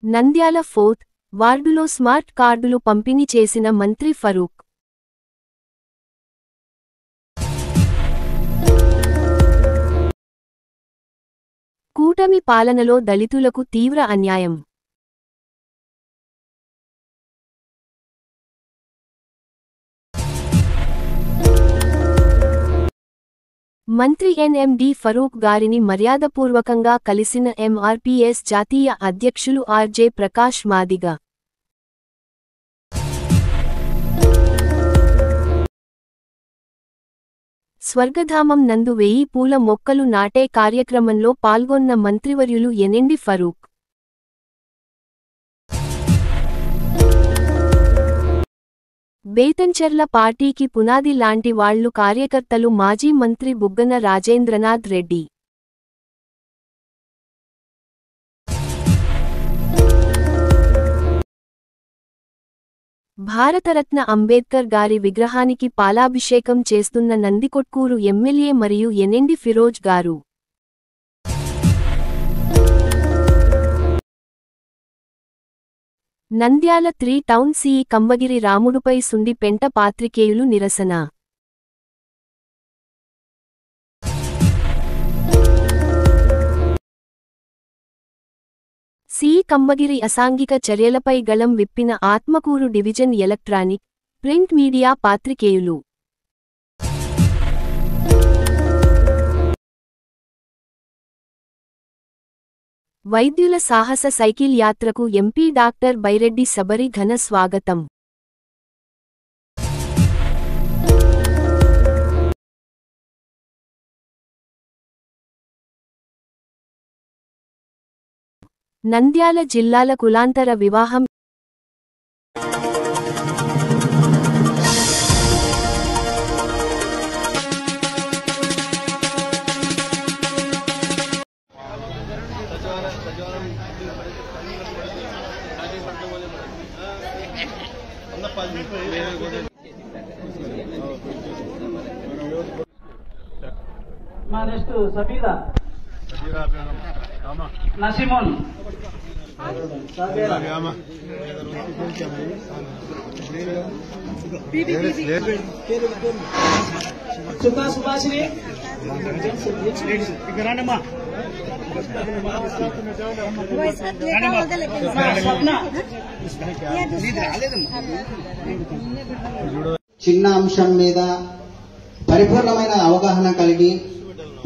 Nandyal 4th వార్డులో smart కార్డులు పంపిణీ చేసిన మంత్రి ఫరూక్. కూటమి పాలనలో దళితులకు తీవ్ర అన్యాయం. మంత్రి ఎన్ఎండి ఫరూక్ గారిని మర్యాదపూర్వకంగా కలిసిన ఎంఆర్పీఎస్ జాతీయ అధ్యక్షులు ఆర్జే ప్రకాష్ మాదిగ. స్వర్గధామం నందు 1000 పూల మొక్కలు నాటే కార్యక్రమంలో పాల్గొన్న మంత్రివర్యులు ఎన్ఎండి ఫరూక్. బేతంచెర్ల పార్టీకి పునాది లాంటి వాళ్లు కార్యకర్తలు మాజీ మంత్రి బుగ్గన రాజేంద్రనాథ్ రెడ్డి. భారతరత్న అంబేద్కర్ గారి విగ్రహానికి పాలాభిషేకం చేస్తున్న నందికొట్కూరు ఎమ్మెల్యే మరియు NMD Firoz garu. Nandyal 3 town CE Kambagiri రాముడుపై సుండిపెంట పాత్రికేయులు నిరసన. సిఇ కంబగిరి అసాంఘిక చర్యలపై గళం విప్పిన Atmakur division electronic, print media పాత్రికేయులు. వైద్యుల సాహస సైకిల్ యాత్రకు ఎంపీ డాక్టర్ బైరెడ్డి సబరి ఘన స్వాగతం. నంద్యాల జిల్లాల కులాంతర వివాహం. నెక్స్ట్ సబీరా నసిమోన్ సుభాషిని చిన్న అంశం మీద పరిపూర్ణమైన అవగాహన కలిగి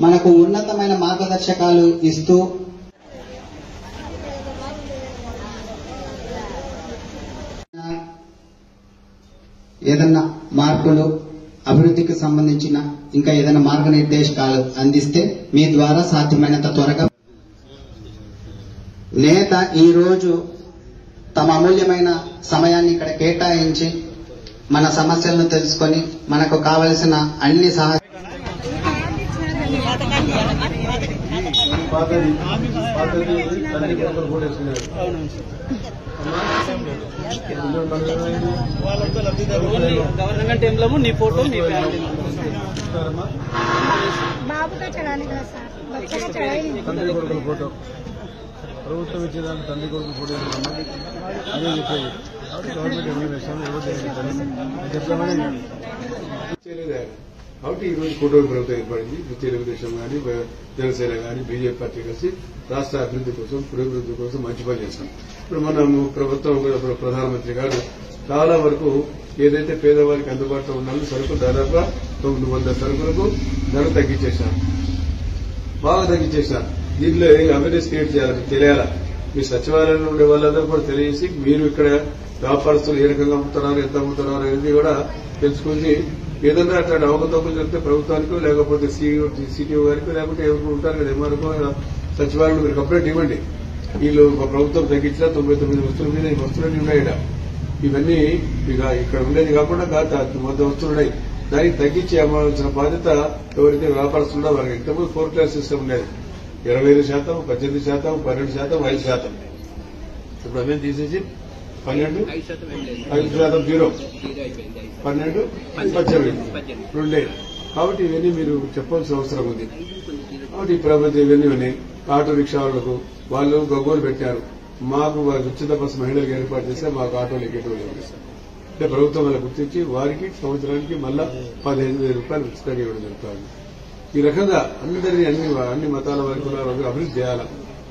మనకు ఉన్నతమైన మార్గదర్శకాలు ఇస్తూ ఏదన్నా మార్పులు అభివృద్ధికి సంబంధించిన ఇంకా ఏదైనా మార్గనిర్దేశకాలు అందిస్తే మీ ద్వారా సాధ్యమైనంత త్వరగా. నేత ఈరోజు తమ అమూల్యమైన సమయాన్ని ఇక్కడ కేటాయించి మన సమస్యలను తెలుసుకొని మనకు కావలసిన అన్ని సహాయ గవర్నమెంట్ ఎంబ్లము నీ ఫోటో నీ తండ్రి కొడుకుల ఫోటో ప్రభుత్వం ఇచ్చేదాన్ని తండ్రి కొడుకుల ఫోటో అదే చెప్పేది. గవర్నమెంట్ కాబట్టి ఈరోజు కూటమి ప్రభుత్వం ఏర్పడింది. తెలుగుదేశం కానీ జనసేన కానీ బీజేపీ పార్టీ కలిసి రాష్ట్ర అభివృద్ధి కోసం పురోభివృద్ధి కోసం మంచి పని చేస్తాం. ఇప్పుడు మనం ప్రభుత్వం ప్రధానమంత్రి గారు చాలా వరకు ఏదైతే పేదవారికి అందుబాటులో ఉన్నాయో సరుకులు దాదాపుగా 900 సరుకులకు ధర తగ్గించేశారు, బాగా తగ్గించేశారు. దీంట్లో అవేర్నెస్ క్రియేట్ చేయాలి, తెలియాలా. మీ సచివాలయంలో ఉండే వాళ్ళందరూ కూడా తెలియజేసి మీరు ఇక్కడ వ్యాపారస్తులు ఏ రకంగా అమ్ముతున్నారు, ఎంత అమ్ముతున్నారు అనేది కూడా తెలుసుకుని ఏదన్నా అట్లాంటి అవకతవకలు చెప్తే ప్రభుత్వానికి లేకపోతే సిటీఓ గారికి లేకపోతే ఎవరు ఉంటారు కదా ఎంఆర్ఓ సచివాలయంలో మీరు కంప్లైంట్ ఇవ్వండి. వీళ్ళు ప్రభుత్వం తగ్గించిన 99 వస్తువుల మీద ఈ వస్తువులన్నీ ఉన్నాయట. ఇవన్నీ ఇక ఇక్కడ ఉండేది కాకుండా 100 వస్తువులు ఉన్నాయి. దానికి తగ్గించి అమ్మాల్సిన బాధ్యత ఎవరైతే వ్యాపారస్తున్నా వారికి. ఇంతకుముందు 4 క్లాస్ సిస్టమ్ ఉండేది. 25%, 18%, 12%, 5%. ఇప్పుడు అవేం తీసేసి 12, 5% 0, 12, 18 రెండే. కాబట్టి ఇవన్నీ మీరు చెప్పాల్సిన అవసరం ఉంది. కాబట్టి ఈ ప్రభుత్వం ఇవన్నీ ఉన్నాయి. ఆటో రిక్షా వాళ్లకు వాళ్ళు గగ్గోలు పెట్టారు. మాకు ఉచిత బస్సు మహిళలకు ఏర్పాటు చేస్తే మాకు ఆటోలు ఎక్కేటోళ్ళు చేస్తారు. అంటే ప్రభుత్వం వల్ల గుర్తించి వారికి సంవత్సరానికి మళ్ళా 15,000 రూపాయలు ఉచితంగా ఇవ్వడం జరుగుతుంది. ఈ రకంగా అందరినీ అన్ని మతాల వరకు అభివృద్ధి చేయాలా.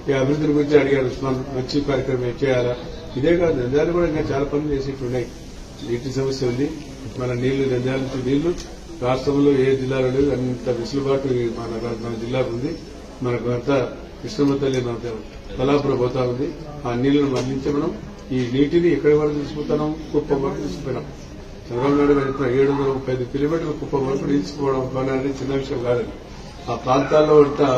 ఈ అభివృద్ధిని గురించి అడిగారు, మంచి కార్యక్రమం చేయాలా. ఇదే కాదు, నంద్యాల కూడా ఇంకా చాలా పనులు చేసేట్టున్నాయి. నీటి సమస్య ఉంది. మన నీళ్లు, నంద్యాల నుంచి నీళ్లు రాష్ట్రంలో ఏ జిల్లాలో లేదు. అంత వెసులుబాటు మన జిల్లాకు ఉంది. మనకు అంతా కృష్ణమ్మ తల్లి మన తలాపురం పోతా ఉంది. ఆ నీళ్లను మళ్లించి మనం ఈ నీటిని ఎక్కడి వరకు తీసుకుపోతున్నాం, కుప్పం వరకు తీసుకుపోయినాం. చంద్రబాబు నాయుడు గారు 735 కిలోమీటర్ల కుప్పం వరకు తీసుకోవడం అనేది చిన్న విషయం కాదు. ఆ ప్రాంతాల్లో అంతా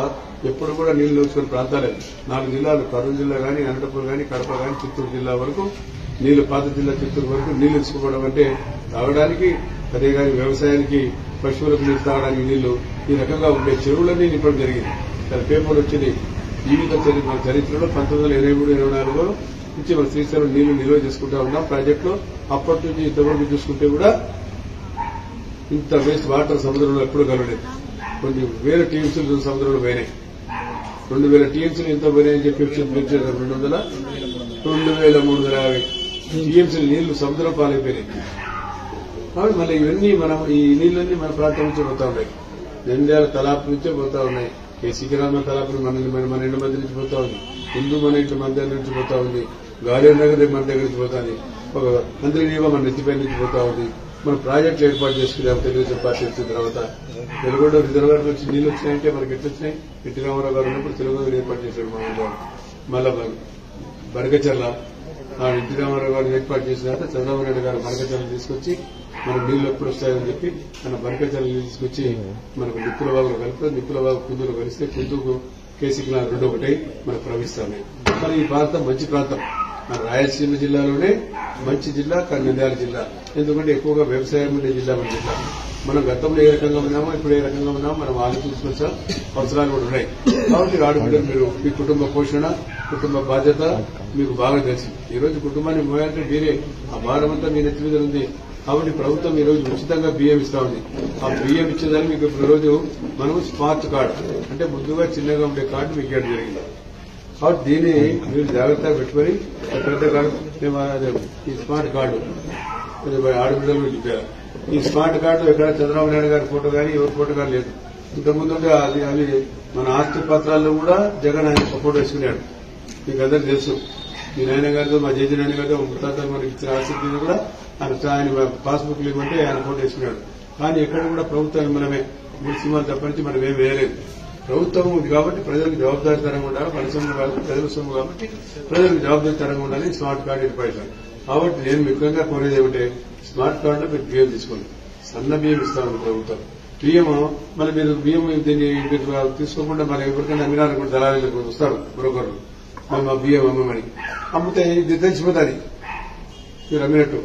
ఎప్పుడు కూడా నీళ్లు వచ్చుకునే ప్రాంతాలే. 4 జిల్లాలు, కర్నూలు జిల్లా కానీ, అనంతపురం కానీ, కడప కానీ, చిత్తూరు జిల్లా వరకు నీళ్లు, పాత జిల్లా చిత్తూరు వరకు నీళ్లు తీసుకోవడం అంటే తాగడానికి, అదే కానీ వ్యవసాయానికి, పశువులకు నీళ్లు తాగడానికి నీళ్లు, ఈ రకంగా ఉండే చెరువులన్నీ నింపడం జరిగింది. దాని పేపర్లు వచ్చింది. జీవిత మన చరిత్రలో 1923-24 నుంచి మన శ్రీశైలం నీళ్లు నిల్వ చేసుకుంటా ఉన్నాం ప్రాజెక్టులో. అప్పటి నుంచి ఇంతవరకు చూసుకుంటే కూడా ఇంత వేస్ట్ వాటర్ సముద్రంలో ఎప్పుడు కలవలేదు. కొన్ని వేల టీఎంసీలు సముద్రంలో పోయినాయి. 2000 టీఎంసీలు ఎంత పోయినాయని చెప్పి 2350 టీఎంసీలు నీళ్లు సముద్రం పాలైపోయినాయి. కాబట్టి మళ్ళీ ఇవన్నీ మనం ఈ నీళ్లన్నీ మన ప్రాంతం నుంచి పోతా ఉన్నాయి. నంద్యాల తలాపు నుంచే పోతా ఉన్నాయి. సికిరామ తలాపు మన ఇంటి మధ్య నుంచి పోతా ఉంది. హిందూ మన ఇంటి మధ్య నుంచి పోతా ఉంది. గాలియర్ నగర్ మన దగ్గర నుంచి పోతాంది. ఒక మంత్రినీవ మన నెత్తిపై నుంచి పోతా ఉంది. మనం ప్రాజెక్టులు ఏర్పాటు చేసుకున్నాం. తెలుగుదేశం పార్టీ వచ్చిన తర్వాత తెలుగుగొండ రిజర్వాయర్ నుంచి నీళ్లు వచ్చినాయంటే మనకి ఎట్లా వచ్చినాయి? ఎన్టీ రామారావు గారు ఉన్నప్పుడు తెలుగుగొండ ఏర్పాటు చేశాడు మా ఊళ్ళో. మళ్ళా బనకచర్ల ఎన్టీ రామారావు గారు ఏర్పాటు చేసిన తర్వాత చంద్రబాబు నాయుడు గారు బనకచర్లను తీసుకొచ్చి మనకు నీళ్లు ఎప్పుడు వస్తాయని చెప్పి మన బనకచర్లను తీసుకొచ్చి మనకు నిప్పుల బాగులు కలిపితే, నిప్పుల బాగు కుందులు కలిస్తే కుందుకు కేసీకి 2 ఒకటై మనకు ప్రవహిస్తాయి. కానీ ఈ ప్రాంతం మంచి ప్రాంతం. మన రాయలసీమ జిల్లాలోనే మంచి జిల్లా నంద్యాల జిల్లా. ఎందుకంటే ఎక్కువగా వ్యవసాయం ఉండే జిల్లా మన జిల్లా. మనం గతంలో ఏ రకంగా ఉన్నామో ఇప్పుడు ఏ రకంగా ఉన్నామో మనం ఆలోచించుకోవాల్సిన అవసరాలు కూడా ఉన్నాయి. కాబట్టి ఆడబిడ్డలు మీరు మీ కుటుంబ పోషణ, కుటుంబ బాధ్యత మీకు బాగా తెలుసు. ఈ రోజు కుటుంబాన్ని మోయాలంటే మీరే, ఆ భారం అంతా మీ నెత్తి మీద ఉంది. కాబట్టి ప్రభుత్వం ఈ రోజు ఉచితంగా బియ్యం ఇస్తా ఉంది. ఆ బియ్యం ఇచ్చేదాన్ని మీకు ఈ రోజు మనం స్మార్ట్ కార్డు అంటే ముందుగా చిన్నగా ఉండే కార్డు మీకు ఇవ్వడం జరిగింది. కాబట్టి దీన్ని మీరు జాగ్రత్తగా పెట్టుకుని పెద్ద కార్డు ఈ స్మార్ట్ కార్డు ఆడబిడ్డలు చెప్పారు. ఈ స్మార్ట్ కార్డు ఎక్కడ చంద్రబాబు నాయుడు గారి ఫోటో కానీ ఎవరి ఫోటో కానీ లేదు. ఇంతకుముందు అది మన ఆస్తి పత్రాల్లో కూడా జగన్ ఆయన ఫోటో వేసుకున్నాడు. మీకు అందరికీ తెలుసు. మీ నాయన గారితో, మా జేజీ నాయన గారితో ముత్తాతలు మనకి ఇచ్చిన ఆస్తి కూడా ఆయన పాస్బుక్లు ఇవ్వమంటే ఆయన ఫోటో వేసుకున్నాడు. కానీ ఎక్కడ కూడా ప్రభుత్వాన్ని మనమే మున్సిపల్ తప్పనించి మనం ఏం వేయలేదు. ప్రభుత్వం ఉంది కాబట్టి ప్రజలకు జవాబుదారీతనంగా ఉండాలి. పరిశ్రమ కాబట్టి ప్రజల సొమ్ము కాబట్టి ప్రజలకు జవాబుదారీతనంగా ఉండాలి. స్మార్ట్ కార్డు ఏర్పడతారు. కాబట్టి నేను ముఖ్యంగా కోరేది ఏమిటంటే స్మార్ట్ కార్డులో మీరు బియ్యం తీసుకోండి. సన్న బియ్యం ఇస్తాను ప్రభుత్వం. బియ్యం మళ్ళీ మీరు బియ్యం దీన్ని మీరు తీసుకోకుండా మళ్ళీ ఎవరికైనా అమ్మినారనుకుంటే దళాలకు వస్తారు బ్రోకర్లు. మా బియ్యం అమ్మమని అమ్మితే ఇది తెలిసిపోతుంది మీరు అమ్మినట్టు.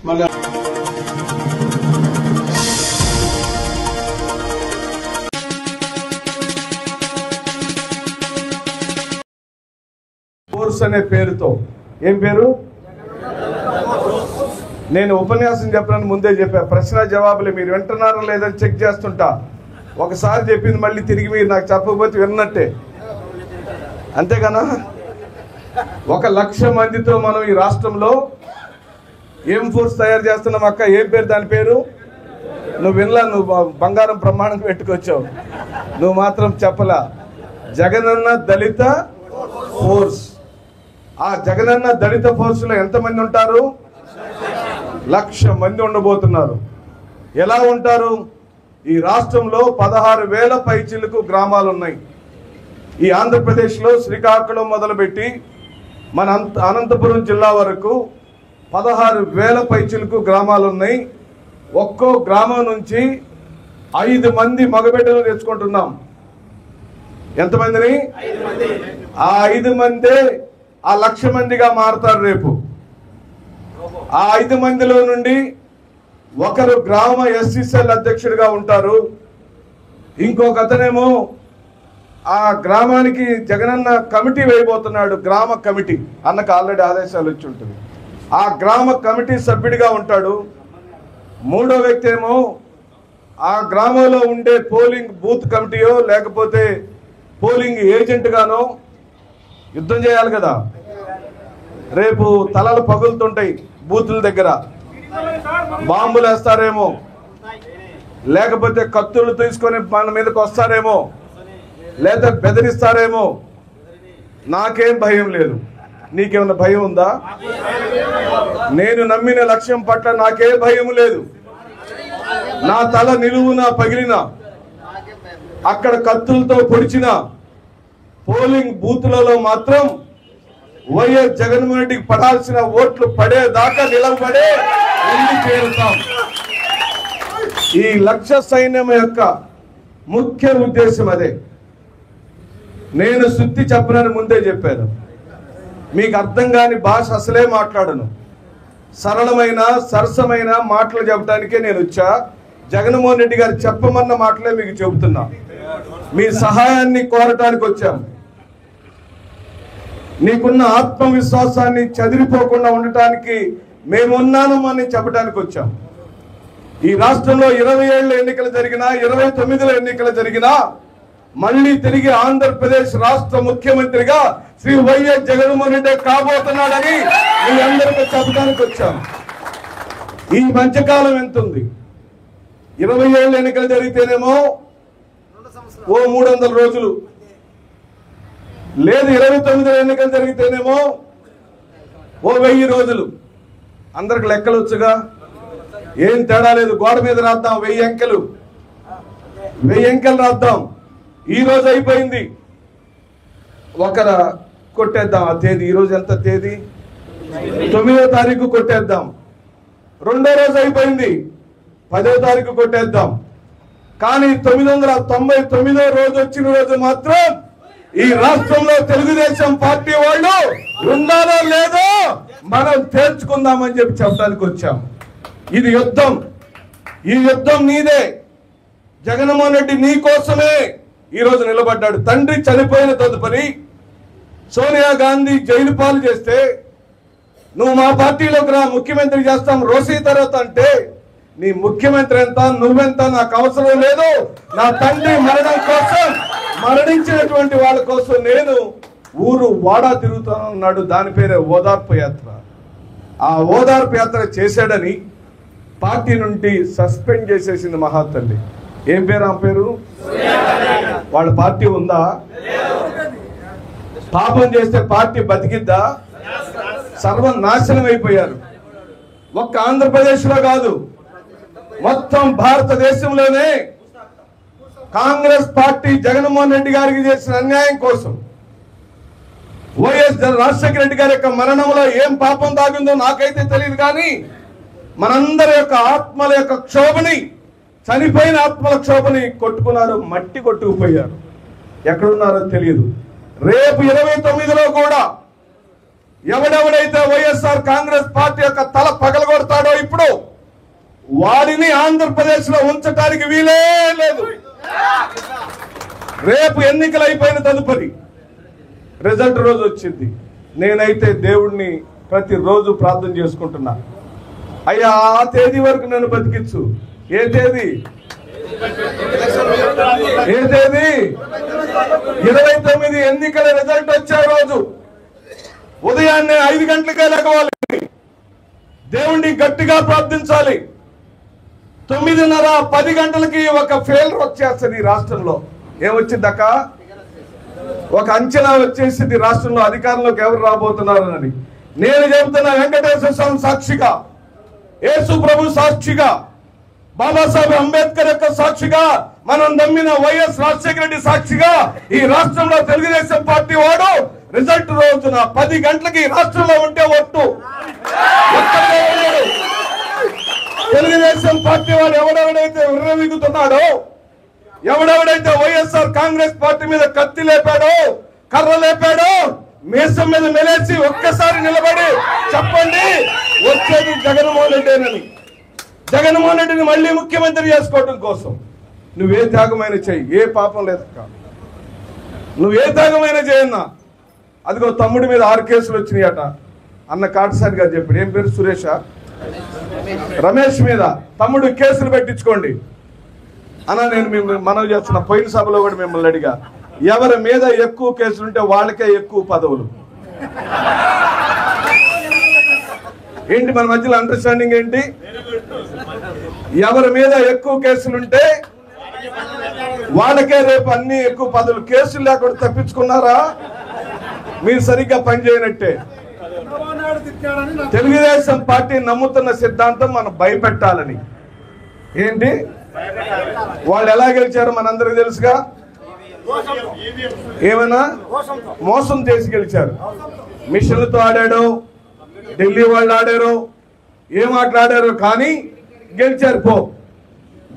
మళ్ళా కోర్స్ అనే పేరుతో, ఏం పేరు? నేను ఉపన్యాసం చెప్పడానికి ముందే చెప్పా, ప్రశ్న జవాబులే. మీరు వింటున్నారో లేదని చెక్ చేస్తుంటా. ఒకసారి చెప్పింది మళ్ళీ తిరిగి మీరు నాకు చెప్పకపోతే విన్నట్టే, అంతేగానా? 1,00,000 మందితో మనం ఈ రాష్ట్రంలో ఏం ఫోర్స్ తయారు చేస్తున్నాం. అక్క ఏం పేరు దాని పేరు? నువ్వు వినలా, నువ్వు బంగారం ప్రమాణం పెట్టుకొచ్చావు, నువ్వు మాత్రం చెప్పలా. జగనన్న దళిత ఫోర్స్. ఆ జగనన్న దళిత ఫోర్స్ లో ఎంతమంది ఉంటారు? 1,00,000 మంది ఉండబోతున్నారు. ఎలా ఉంటారు? ఈ రాష్ట్రంలో 16,000 పైచిలకు గ్రామాలు ఉన్నాయి. ఈ ఆంధ్రప్రదేశ్ లో శ్రీకాకుళం మొదలుపెట్టి మన అనంతపురం జిల్లా వరకు 16,000 పైచిలకు గ్రామాలు ఉన్నాయి. ఒక్కో గ్రామం నుంచి 5 మంది మగబిడ్డలు తెచ్చుకుంటున్నాం. ఎంతమందిని? ఆ 5 మందే ఆ 1,00,000 మందిగా మారుతారు రేపు. ఆ 5 మందిలో నుండి ఒకరు గ్రామ ఎస్సీసీఎల్ అధ్యక్షుడిగా ఉంటారు. ఇంకొక అతనేమో ఆ గ్రామానికి జగనన్న కమిటీ వేయబోతున్నాడు. గ్రామ కమిటీ అన్నకు ఆల్రెడీ ఆదేశాలు వచ్చి ఉంటుంది. ఆ గ్రామ కమిటీ సభ్యుడిగా ఉంటాడు. మూడో వ్యక్తి ఏమో ఆ గ్రామంలో ఉండే పోలింగ్ బూత్ కమిటీయో లేకపోతే పోలింగ్ ఏజెంట్ గానో యుద్ధం చేయాలి కదా. రేపు తలలు పగులుతుంటాయి బూతుల దగ్గర, బాంబులు వేస్తారేమో, లేకపోతే కత్తులు తీసుకొని మన మీదకి వస్తారేమో, లేదా బెదిరిస్తారేమో. నాకేం భయం లేదు. నీకేమన్నా భయం ఉందా? నేను నమ్మిన లక్ష్యం పట్ల నాకేం భయం లేదు. నా తల నిలువున పగిలిన, అక్కడ కత్తులతో పొడిచిన పోలింగ్ బూతులలో మాత్రం వైఎస్ జగన్మోహన్ రెడ్డికి పడాల్సిన ఓట్లు పడేదాకా నిలబడే వెళ్ళి చేరుతాం. ఈ లక్ష్య సైన్యం యొక్క ముఖ్య ఉద్దేశం అదే. నేను శుద్ధి చెప్పనని ముందే చెప్పాను. మీకు అర్థం కాని భాష అసలే మాట్లాడను. సరళమైన సరసమైన మాటలు చెప్పడానికే నేను వచ్చా. జగన్మోహన్ రెడ్డి గారు చెప్పమన్న మాటలే మీకు చెబుతున్నా. మీ సహాయాన్ని కోరటానికి వచ్చాం. నీకున్న ఆత్మవిశ్వాసాన్ని చదిరిపోకుండా ఉండటానికి మేమున్నాను అని చెప్పడానికి వచ్చాం. ఈ రాష్ట్రంలో 27 ఎన్నికలు జరిగినా, 29లో ఎన్నికలు జరిగినా మళ్ళీ తిరిగి ఆంధ్రప్రదేశ్ రాష్ట్ర ముఖ్యమంత్రిగా శ్రీ వైఎస్ జగన్మోహన్ రెడ్డి కాబోతున్నాడని మీ అందరికీ చెప్పడానికి వచ్చాం. ఈ మధ్యకాలం ఎంత ఉంది? 27 ఎన్నికలు జరిగితేనేమో ఓ 300 రోజులు, లేదు 29 ఎన్నికలు జరిగితేనేమో ఓ 1000 రోజులు. అందరికి లెక్కలు వచ్చుగా, ఏం తేడా లేదు. గోడ మీద రాద్దాం 1000 అంకెలు, 1000 అంకెలు రాద్దాం. ఈ రోజు అయిపోయింది, ఒకర కొట్టేద్దాం. ఆ తేదీ ఈ రోజు ఎంత తేదీ? 9వ తారీఖు కొట్టేద్దాం. రెండో రోజు అయిపోయింది, 10వ తారీఖు కొట్టేద్దాం. కానీ 999వ రోజు వచ్చిన రోజు మాత్రం ఈ రాష్ట్రంలో తెలుగుదేశం పార్టీ వాళ్ళు ఉండాలో లేదో మనం తేల్చుకుందామని చెప్పి చెప్పడానికి వచ్చాం. ఇది యుద్ధం. ఈ యుద్ధం నీదే. జగన్మోహన్ రెడ్డి నీ కోసమే ఈరోజు నిలబడ్డాడు. తండ్రి చనిపోయిన తదుపరి సోనియా గాంధీ జైలు పాలు చేస్తే నువ్వు మా పార్టీలోకి రా, ముఖ్యమంత్రి చేస్తాం రోసీ తర్వాత అంటే నీ ముఖ్యమంత్రి ఎంత, నువ్వెంత నాకు అవసరం లేదు. నా తండ్రి మరణం కోసం, మరణించినటువంటి వాళ్ళ కోసం నేను ఊరు వాడా తిరుగుతానన్నాడు. దాని పేరే ఓదార్పు యాత్ర. ఆ ఓదార్పు యాత్ర చేశాడని పార్టీ నుండి సస్పెండ్ చేసేసింది మహాతల్లి. ఏం పేరు ఆ పేరు? వాళ్ళ పార్టీ ఉందా? పాపం చేస్తే పార్టీ బతికిద్దా? సర్వనాశనం అయిపోయారు. ఒక్క ఆంధ్రప్రదేశ్ లో కాదు, మొత్తం భారతదేశంలోనే కాంగ్రెస్ పార్టీ జగన్మోహన్ రెడ్డి గారికి చేసిన అన్యాయం కోసం, వైఎస్ రాజశేఖర రెడ్డి గారి యొక్క మరణంలో ఏం పాపం దాగిందో నాకైతే తెలియదు. కానీ మనందరి యొక్క ఆత్మల యొక్క క్షోభని, చనిపోయిన ఆత్మల క్షోభని కొట్టుకున్నారు, మట్టి కొట్టుకుపోయారు. ఎక్కడున్నారో తెలియదు. రేపు 29లో కూడా ఎవడెవడైతే వైఎస్ఆర్ కాంగ్రెస్ పార్టీ యొక్క తల పగలగొడతాడో ఇప్పుడు వాడిని ఆంధ్రప్రదేశ్ లో ఉంచడానికి వీలే లేదు. రేపు ఎన్నికలు అయిపోయిన తదుపరి రిజల్ట్ రోజు వచ్చింది. నేనైతే దేవుణ్ణి ప్రతిరోజు ప్రార్థన చేసుకుంటున్నా, అయ్యా ఆ తేదీ వరకు నన్ను బతికించు. ఏ తేదీ? ఏ తేదీ? 29 ఎన్నికల రిజల్ట్ వచ్చే రోజు ఉదయాన్నే 5 గంటలకే లెగవాలి, దేవుణ్ణి గట్టిగా ప్రార్థించాలి. 9:30, 10 గంటలకి ఒక ఫెయిల్యూర్ వచ్చేస్తుంది ఈ రాష్ట్రంలో. ఏమొచ్చిందక్క? ఒక అంచనా వచ్చేసింది రాష్ట్రంలో అధికారంలోకి ఎవరు రాబోతున్నారని. నేను చెబుతున్నా, వెంకటేశ్వర స్వామి సాక్షిగా, యేసు ప్రభు సాక్షిగా, బాబాసాహెబ్ అంబేద్కర్ యొక్క సాక్షిగా, మనం నమ్మిన వైఎస్ రాజశేఖర రెడ్డి సాక్షిగా ఈ రాష్ట్రంలో తెలుగుదేశం పార్టీ వాడు రిజల్ట్ రోజున 10 గంటలకి రాష్ట్రంలో ఉంటే ఒట్టు తెలుగుదేశం పార్టీ వాడు ఎవడెవడైతే విర్రవీగుతున్నాడో, ఎవడెవడైతే వైఎస్ఆర్ కాంగ్రెస్ పార్టీ మీద కత్తి లేపాడో, కర్ర లేపాడో, మీసం మీద మెలేసి ఒక్కసారి నిలబడి చెప్పండి వచ్చేది జగన్మోహన్ రెడ్డేనని. జగన్మోహన్ రెడ్డిని మళ్ళీ ముఖ్యమంత్రి చేసుకోవడం కోసం నువ్వే త్యాగమైన చెయ్యి, ఏ పాపం లేదక్క. నువ్వే త్యాగమైన చేయన్నా. అదిగో తమ్ముడి మీద 6 కేసులు వచ్చినాయట అన్న కాటసారి గారు చెప్పాడు. ఏం పేరు? సురేష, రమేష్ మీద తమ్ముడు కేసులు పెట్టించుకోండి అన్న. నేను మిమ్మల్ని మనవి చేస్తున్నా, పోయిన సభలో కూడా మిమ్మల్ని అడిగా, ఎవరి మీద ఎక్కువ కేసులుంటే వాళ్ళకే ఎక్కువ పదవులు. ఏంటి మన మధ్యలో అండర్స్టాండింగ్ ఏంటి? ఎవరి మీద ఎక్కువ కేసులుంటే వాళ్ళకే రేపు అన్ని ఎక్కువ పదవులు. కేసులు లేకుండా తప్పించుకున్నారా? మీరు సరిగ్గా పనిచేయనట్టే. తెలుగుదేశం పార్టీ నమ్ముతున్న సిద్ధాంతం మనం భయపెట్టాలని. ఏంటి వాళ్ళు ఎలా గెలిచారో మనందరికి తెలుసుగా. ఏమైనా మోసం చేసి గెలిచారు. మిషన్లతో ఆడాడు, ఢిల్లీ వాళ్ళు ఆడారు, ఏం ఆటలాడారు, కానీ గెలిచారు.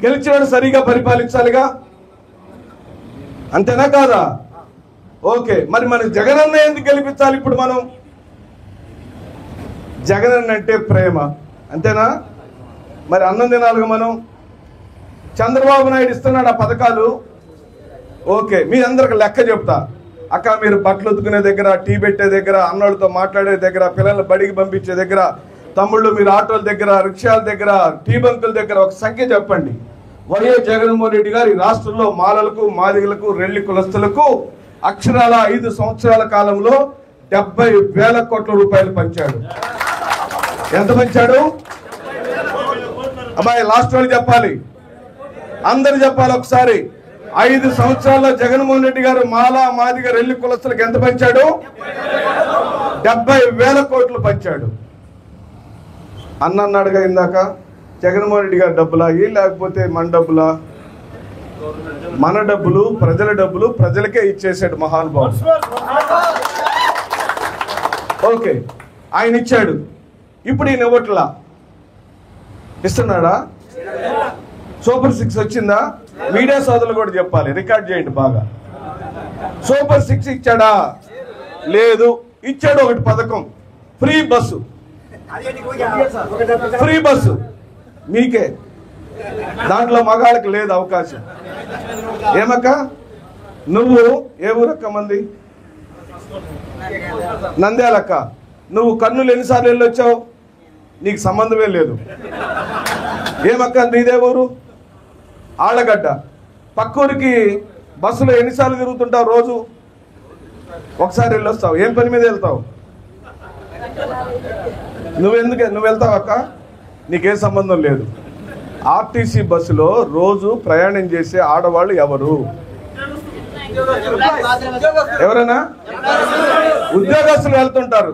గెలిచాడు సరిగా పరిపాలించాలిగా, అంతేనా కాదా? ఓకే, మరి మన జగనన్న ఎందుకు గెలిపించాలి? ఇప్పుడు మనం జగనన్న అంటే ప్రేమ, అంతేనా? మరి అన్నం తినాలిగా మనం. చంద్రబాబు నాయుడు ఇస్తున్నాడు ఆ పథకాలు. ఓకే, మీ అందరికి లెక్క చెప్తా. అక్క, మీరు బట్టలు ఉతుకునే దగ్గర, టీ పెట్టే దగ్గర, అన్నోళ్ళతో మాట్లాడే దగ్గర, పిల్లలు బడికి పంపించే దగ్గర, తమ్ముళ్ళు మీరు ఆటోల దగ్గర, రిక్షాల దగ్గర, టీ బంకుల దగ్గర ఒక సంఖ్య చెప్పండి. వైఎస్ జగన్మోహన్ రెడ్డి గారు ఈ రాష్ట్రంలో మాలలకు, మాదిగలకు, రెల్లి కులస్తులకు అక్షరాల 5 సంవత్సరాల కాలంలో 70,000 కోట్ల రూపాయలు పంచాడు. ఎంత పంచాడు? అమ్మాయి లాస్ట్ వాళ్ళు చెప్పాలి, అందరు చెప్పాలి ఒకసారి. 5 సంవత్సరాల్లో జగన్మోహన్ రెడ్డి గారు మాలా, మాదిగ, రెల్లి కులస్తులకు ఎంత పంచాడు? 70,000 కోట్లు పంచాడు. అన్నాడుగా ఇందాక, జగన్మోహన్ రెడ్డి గారి డబ్బులా లేకపోతే మన డబ్బులా? మన డబ్బులు, ప్రజల డబ్బులు ప్రజలకే ఇచ్చేసాడు మహానుభావుడు. ఓకే, ఆయన ఇచ్చాడు. ఇప్పుడు ఈయన ఇవ్వట్లా, ఇస్తున్నాడా? సూపర్ 6 వచ్చిందా? మీడియా సోదరులు కూడా చెప్పాలి, రికార్డ్ చేయండి బాగా. సూపర్ 6 ఇచ్చాడా? లేదు. ఇచ్చాడు ఒకటి పథకం, ఫ్రీ బస్సు. ఫ్రీ బస్సు మీకే, దాంట్లో మగాళ్ళకి లేదు అవకాశం. ఏమక్క, నువ్వు ఏ ఊరక్క? మంది నంద్యాలక్క. నువ్వు కర్నూలు ఎన్నిసార్లు వెళ్ళొచ్చావు? నీకు సంబంధమే లేదు. ఏమక్క, నీదే ఊరు? ఆళ్ళగడ్డ. పక్కూరికి బస్సులో ఎన్నిసార్లు తిరుగుతుంటావు? రోజు ఒకసారి వెళ్ళొస్తావు. ఏం పని మీద వెళ్తావు? నువ్వు వెళ్తావు అక్క? నీకే సంబంధం లేదు. ఆర్టీసీ బస్సులో రోజు ప్రయాణం చేసే ఆడవాళ్ళు ఎవరు? ఎవరైనా? ఉద్యోగస్తులు వెళ్తుంటారు,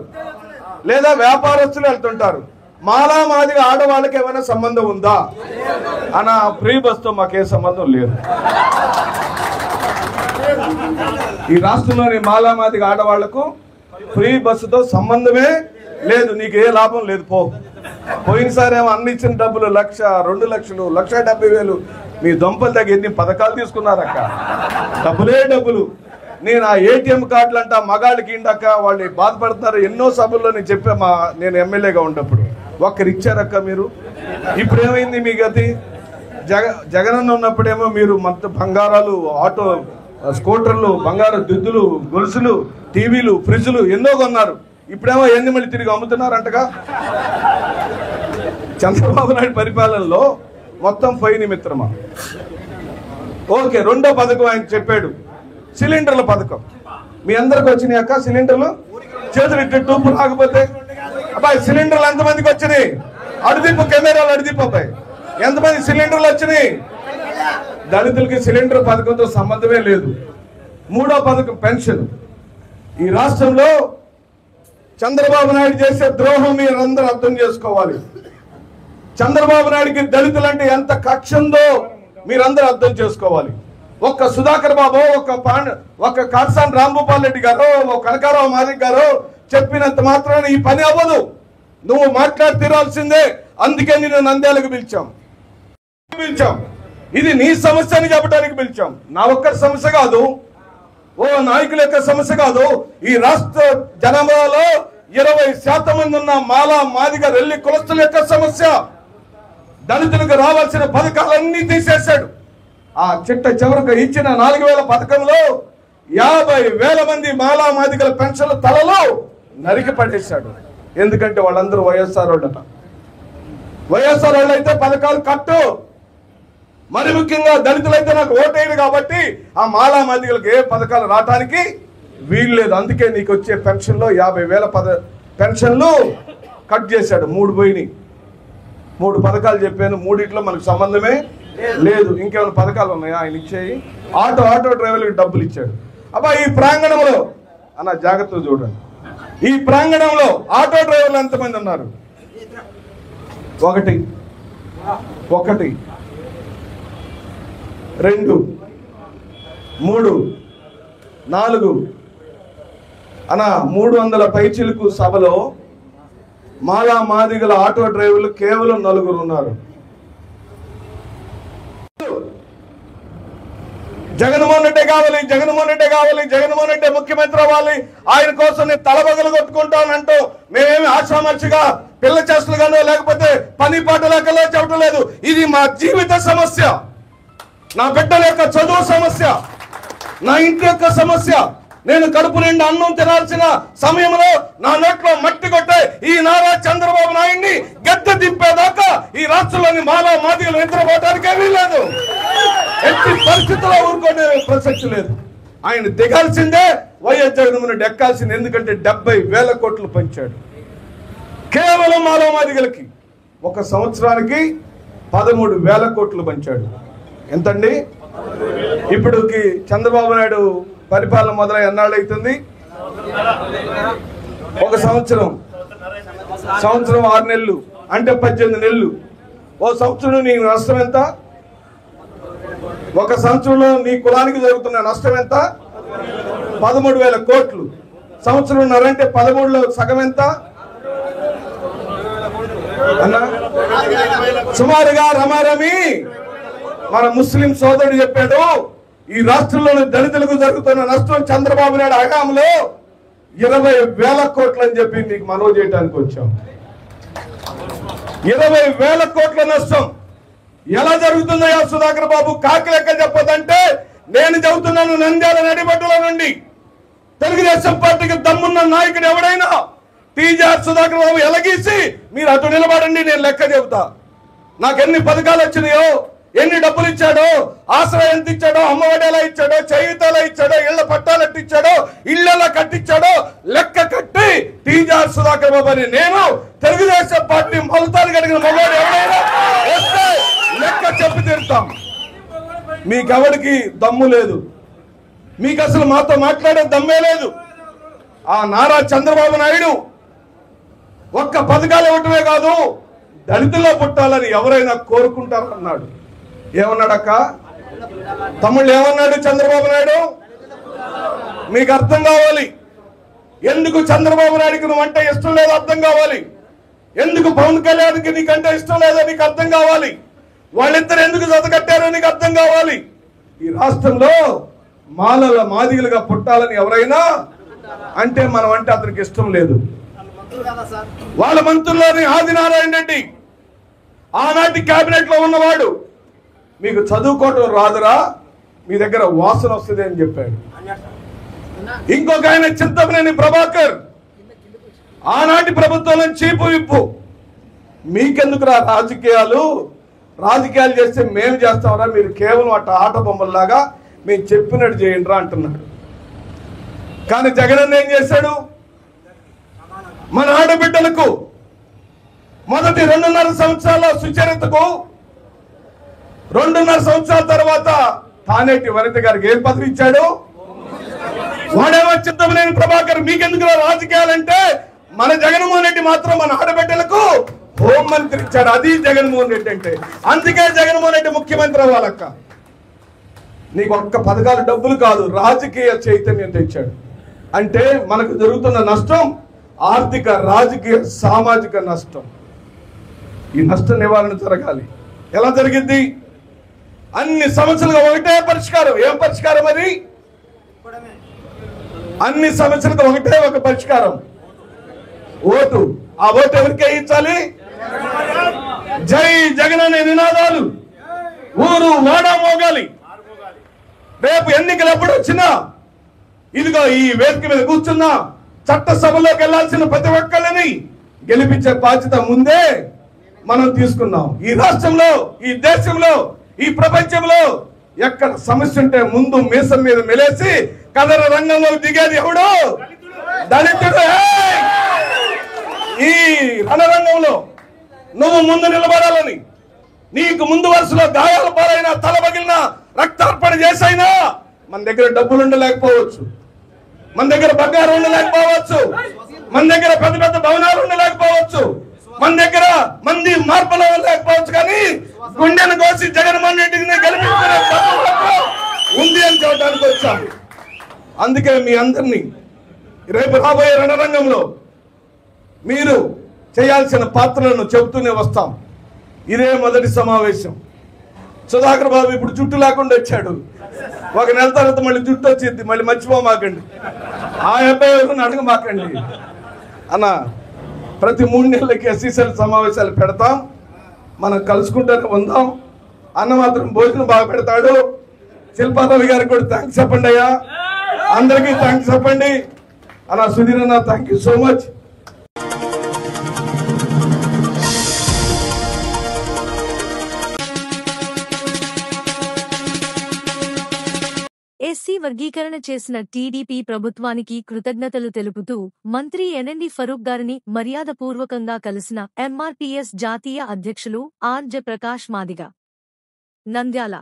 లేదా వ్యాపారస్తులు వెళ్తుంటారు. మాలా, మాదిగా ఆడవాళ్ళకి ఏమైనా సంబంధం ఉందా? అన్న ఫ్రీ బస్తో మాకే సంబంధం లేదు. ఈ రాష్ట్రంలోని మాలా, మాదిగా ఆడవాళ్లకు ఫ్రీ బస్సుతో సంబంధమే లేదు. నీకు ఏ లాభం లేదు. పోయినసారి ఏమో అన్ని ఇచ్చిన డబ్బులు 1,00,000, 2 లక్షలు, 1,70,000. మీ దొంపల దగ్గర ఎన్ని పథకాలు తీసుకున్నారక్క? డబ్బులే డబ్బులు. నేను ఆ ఏటీఎం కార్డులు అంట మగాళ్ళకి ఇండక్క, వాళ్ళు బాధపడుతున్నారు. ఎన్నో సభల్లో నేను చెప్పా, నేను ఎమ్మెల్యేగా ఉన్నప్పుడు. ఒక్కరు ఇచ్చారక్క మీరు. ఇప్పుడు ఏమైంది మీ గతి? జగనన్న ఉన్నప్పుడేమో మీరు మొత్తం బంగారాలు, ఆటో, స్కూటర్లు, బంగారు దిద్దులు, గొలుసులు, టీవీలు, ఫ్రిడ్జ్లు ఎన్నో కొన్నారు. ఇప్పుడేమో ఎన్ని మళ్ళీ తిరిగి అమ్ముతున్నారంటగా. చంద్రబాబు నాయుడు పరిపాలనలో మొత్తం పోయిన మిత్రమా. ఓకే, రెండో పథకం ఆయన చెప్పాడు, సిలిండర్ల పథకం. మీ అందరికి వచ్చినాయి అక్క సిలిండర్లు? చేతులు ఇట్టు టూపు రాకపోతే అబ్బాయి సిలిండర్లు ఎంతమందికి వచ్చినాయి? అడుదిప్పు, కెమెరాలు అడుదిప్పు అబ్బాయి. ఎంతమంది సిలిండర్లు వచ్చినాయి? దళితులకి సిలిండర్ పథకంతో సంబంధమే లేదు. మూడో పథకం పెన్షన్. ఈ రాష్ట్రంలో చంద్రబాబు నాయుడు చేసే ద్రోహం మీరందరూ అర్థం చేసుకోవాలి. చంద్రబాబు నాయుడికి దళితులంటే ఎంత కక్ష ఉందో మీరందరూ అర్థం చేసుకోవాలి. ఒక్క సుధాకర్ బాబు, ఒక్క కాట్సాని రాంభూపాల్ రెడ్డి గారు, ఒక కనకారావు మాదిక్ గారు చెప్పినంత మాత్రాన ఈ పని అవ్వదు. నువ్వు మాట్లాడి తీరాల్సిందే. అందుకే నేను నంద్యాలకు పిలిచాం. ఇది నీ సమస్య అని చెప్పడానికి పిలిచాం. నా ఒక్కరి సమస్య కాదు, ఓ నాయకుల యొక్క సమస్య కాదు. ఈ రాష్ట్ర జనాభాలో 20% మంది ఉన్న మాలా, మాదిగ, రెల్లి కులస్తుల యొక్క సమస్య. దళితులకు రావాల్సిన పథకాలన్నీ తీసేశాడు. ఆ చివరికి ఇచ్చిన 4,000 పథకంలో 50,000 మంది మాలా, మాదిగల పెన్షన్ల తలలో నరికి పడేశాడు. ఎందుకంటే వాళ్ళందరూ వైఎస్ఆర్ వాళ్ళట. వైఎస్ఆర్ వాళ్ళు అయితే పథకాలు కట్టు, మరి ముఖ్యంగా దళితులైతే నాకు ఓటేయడు కాబట్టి ఆ మాలా మాదిగలకు ఏ పథకాలు రావటానికి వీలు లేదు. అందుకే నీకు వచ్చే పెన్షన్లో 50,000 పెన్షన్లు కట్ చేశాడు. 3 పోయినాయి. 3 పథకాలు చెప్పాను, 3 మనకు సంబంధమే లేదు. ఇంకేమైనా పథకాలు ఉన్నాయా ఆయన ఇచ్చేయి? ఆటో డ్రైవర్లకు డబ్బులు ఇచ్చాడు. అబ్బా ఈ ప్రాంగణంలో అన్న జాగ్రత్తగా చూడండి, ఈ ప్రాంగణంలో ఆటో డ్రైవర్లు ఎంతమంది ఉన్నారు? 1 2 3 4 అన్న 300 పైచిలకు సభలో మాలా మాదిగల ఆటో డ్రైవర్లు కేవలం 4 ఉన్నారు. జగన్మోహన్ రెడ్డి కావాలి, జగన్మోహన్ రెడ్డి ముఖ్యమంత్రి అవ్వాలి, ఆయన కోసం నేను తలబగలు కొట్టుకుంటానంటూ మేమేమి ఆశామర్చిగా పిల్ల చేస్తులుగానో లేకపోతే పని పాట లేకలో చెప్పడం లేదు. ఇది మా జీవిత సమస్య, నా బిడ్డల యొక్క చదువు సమస్య, నా ఇంటి యొక్క సమస్య. నేను కడుపు నిండా అన్నం తినాల్సిన సమయంలో నా నోట్లో మట్టి కొట్టే ఈ నారా చంద్రబాబు నాయుడిని గద్దె దింపేదాకా ఈ రాష్ట్రంలోని మాలా మాదిగలు నిద్రపోవడానికి ఏమీ లేదు. ఎట్టి పరిస్థితుల్లో ఊరుకునే ప్రసక్తి లేదు. ఆయన దిగాల్సిందే, వైఎస్ జగన్మోహన్ రెడ్డి ఎక్కాల్సింది. ఎందుకంటే 70,000 కోట్లు పంచాడు కేవలం మాలా మాదిగలకి. 1 సంవత్సరానికి 13,000 కోట్లు పంచాడు. ఎంతండి? ఇప్పటికి చంద్రబాబు నాయుడు పరిపాలన మొదలై ఎన్నాళ్ళు అవుతుంది? 1 సంవత్సరం 6 నెలలు అంటే 18 నెలలు. 1 సంవత్సరం నీ నష్టం ఎంత? 1 సంవత్సరంలో నీ కులానికి జరుగుతున్న నష్టం ఎంత? 13,000 కోట్లు. సంవత్సరంన్నర అంటే 13లో సగం ఎంత అన్నా? సుమారుగా రమారమి మన ముస్లిం సోదరుడు చెప్పాడు, ఈ రాష్ట్రంలోని దళితులకు జరుగుతున్న నష్టం చంద్రబాబు నాయుడు హయాంలో 20,000 కోట్లు అని చెప్పి మీకు మనవి చేయడానికి వచ్చాం. 20,000 కోట్ల నష్టం ఎలా జరుగుతుందయ్యా సుధాకర్ బాబు? కాకి లెక్క చెప్పదంటే నేను చెబుతున్నాను. నంద్యాల నడిబడ్డుల నుండి తెలుగుదేశం పార్టీకి దమ్మున్న నాయకుడు ఎవడైనా టీజీఆర్ సుధాకర్ బాబు ఎలగీసి మీరు అటు నిలబడండి, నేను లెక్క చెబుతా. నాకు ఎన్ని పథకాలు వచ్చినాయో, ఎన్ని డబ్బులు ఇచ్చాడో, ఆశ్రయం ఎంత ఇచ్చాడో, అమ్మఒడి ఎలా ఇచ్చాడో, చేయూతలా ఇచ్చాడో, ఇళ్ల పట్టాలు ఎట్టిచ్చాడో, ఇళ్లలా కట్టించాడో లెక్క కట్టి టీజీఆర్ సుధాకర్ బాబు అని నేను తెలుగుదేశం పార్టీ మొలతాలు కడిగిన మగవాడు ఎవరైనా వస్తే లెక్క చెప్పి తీరుతాం. మీకెవడికి దమ్ము లేదు, మీకు అసలు మాతో మాట్లాడే దమ్మే లేదు. ఆ నారా చంద్రబాబు నాయుడు 1 పథకాలు ఇవ్వటమే కాదు, దళితుల్లో పుట్టాలని ఎవరైనా కోరుకుంటారన్నాడు. ఏమన్నాడక్క? తమ్ముళ్ళు ఏమన్నాడు చంద్రబాబు నాయుడు? మీకు అర్థం కావాలి. ఎందుకు చంద్రబాబు నాయుడికి నువ్వంటే ఇష్టం లేదో అర్థం కావాలి. ఎందుకు పవన్ కళ్యాణ్కి నీకంటే ఇష్టం లేదో నీకు అర్థం కావాలి. వాళ్ళిద్దరు ఎందుకు జతకట్టారో నీకు అర్థం కావాలి. ఈ రాష్ట్రంలో మాలల మాదిగలుగా పుట్టాలని ఎవరైనా అంటే మనం అంటే అతనికి ఇష్టం లేదు. వాళ్ళ మంత్రుల్లోని ఆదినారాయణ రెడ్డి ఆనాటి కేబినెట్ లో ఉన్నవాడు, మీకు చదువుకోవటం రాదురా, మీ దగ్గర వాసన వస్తుంది అని చెప్పాడు. ఇంకొక ఆయన చింతమనేని ప్రభాకర్ ఆనాటి ప్రభుత్వంలో చీపు విప్పు, మీకెందుకురా రాజకీయాలు చేస్తే మేము చేస్తామరా, మీరు కేవలం ఆట బొమ్మల్లాగా మేము చెప్పినట్టు చేయండి రా అంటున్నాడు. కానీ జగన్ ఏం చేశాడు? మన ఆడబిడ్డలకు మొదటి 2.5 సంవత్సరాల సుచరితకు 2.5 సంవత్సరాల తర్వాత తానేటి వనిత గారికి ఏం పదవి ఇచ్చాడు? వాడేమో చింతమనేని ప్రభాకర్. మీకెందుకు రాజకీయాలంటే మన జగన్మోహన్ రెడ్డి మాత్రం మన ఆడబిడ్డలకు హోంమంత్రి ఇచ్చాడు. అది జగన్మోహన్ రెడ్డి అంటే. అందుకే జగన్మోహన్ రెడ్డి ముఖ్యమంత్రి అవ్వాలక్క. నీకు 1 పథకాలు డబ్బులు కాదు, రాజకీయ చైతన్యం తెచ్చాడు. అంటే మనకు జరుగుతున్న నష్టం ఆర్థిక, రాజకీయ, సామాజిక నష్టం. ఈ నష్ట నివారణ జరగాలి. ఎలా జరిగింది? అన్ని సమస్యలుగా ఒకటే పరిష్కారం. ఏం పరిష్కారం అది? అన్ని సమస్యలకు ఒకటే ఒక పరిష్కారం, ఓటు. ఆ ఓటు ఎవరికి వేయించాలి? జై జగన్ అనే నినాదాలు ఊరు వాడ మోగాలి. రేపు ఎన్నికలు ఎప్పుడు వచ్చినా ఇదిగో ఈ వేదిక మీద కూర్చున్నా చట్టసభలోకి వెళ్లాల్సిన ప్రతి ఒక్కళ్ళని గెలిపించే బాధ్యత ముందే మనం తీసుకున్నాం. ఈ రాష్ట్రంలో, ఈ దేశంలో ఈ ప్రపంచంలో ఎక్కడ సమస్య ఉంటే ముందు మీసం మీద మెలేసి కథన రంగంలో దిగేది ఎవడు? దళితుడు. ఈ రణరంగంలో నువ్వు ముందు నిలబడాలని, నీకు ముందు వరుసలో గాయాల పాలైనా, తల పగిలినా, రక్తార్పణ చేసైనా మన దగ్గర డబ్బులు ఉండలేకపోవచ్చు, మన దగ్గర బంగారం ఉండలేకపోవచ్చు, మన దగ్గర పెద్ద పెద్ద భవనాలు ఉండలేకపోవచ్చు, మన దగ్గర మంది మార్పులు లేకపోవచ్చు, కానీ గుండెను కోసి జగన్మోహన్ రెడ్డిని గెలిపించుకునే ఉంది అని చెప్పడానికి వచ్చాను. అందుకే మీ అందరినీ రేపు రాబోయే రణరంగంలో మీరు చేయాల్సిన పాత్రలను చెబుతూనే వస్తాం. ఇదే మొదటి సమావేశం. సుధాకర్ బాబు ఇప్పుడు జుట్టు లేకుండా వచ్చాడు. ఒక నెల తర్వాత మళ్ళీ జుట్టు వచ్చింది, మళ్ళీ మర్చిపోమాకండి. ఆ అబ్బాయి అడగమాకండి అన్న. ప్రతి 3 నెలలకి ఎస్సీసీఎల్ సమావేశాలు పెడతాం, మనం కలుసుకుంటూనే ఉందాం. అన్న మాత్రం భోజనం బాగా పెడతాడు. శిల్పారావు గారికి కూడా థ్యాంక్స్ చెప్పండి అయ్యా, అందరికీ థ్యాంక్స్ చెప్పండి అన్న. సుధీర్ అన్న, thank you so much. SC వర్గీకరణ చేసిన టీడీపీ ప్రభుత్వానికి కృతజ్ఞతలు తెలుపుతూ మంత్రి ఎన్ఎండి ఫరూక్ గారిని మర్యాదపూర్వకంగా కలిసిన ఎంఆర్పీఎస్ జాతీయ అధ్యక్షులు ఆర్.జె. ప్రకాష్ మాదిగ. నంద్యాల.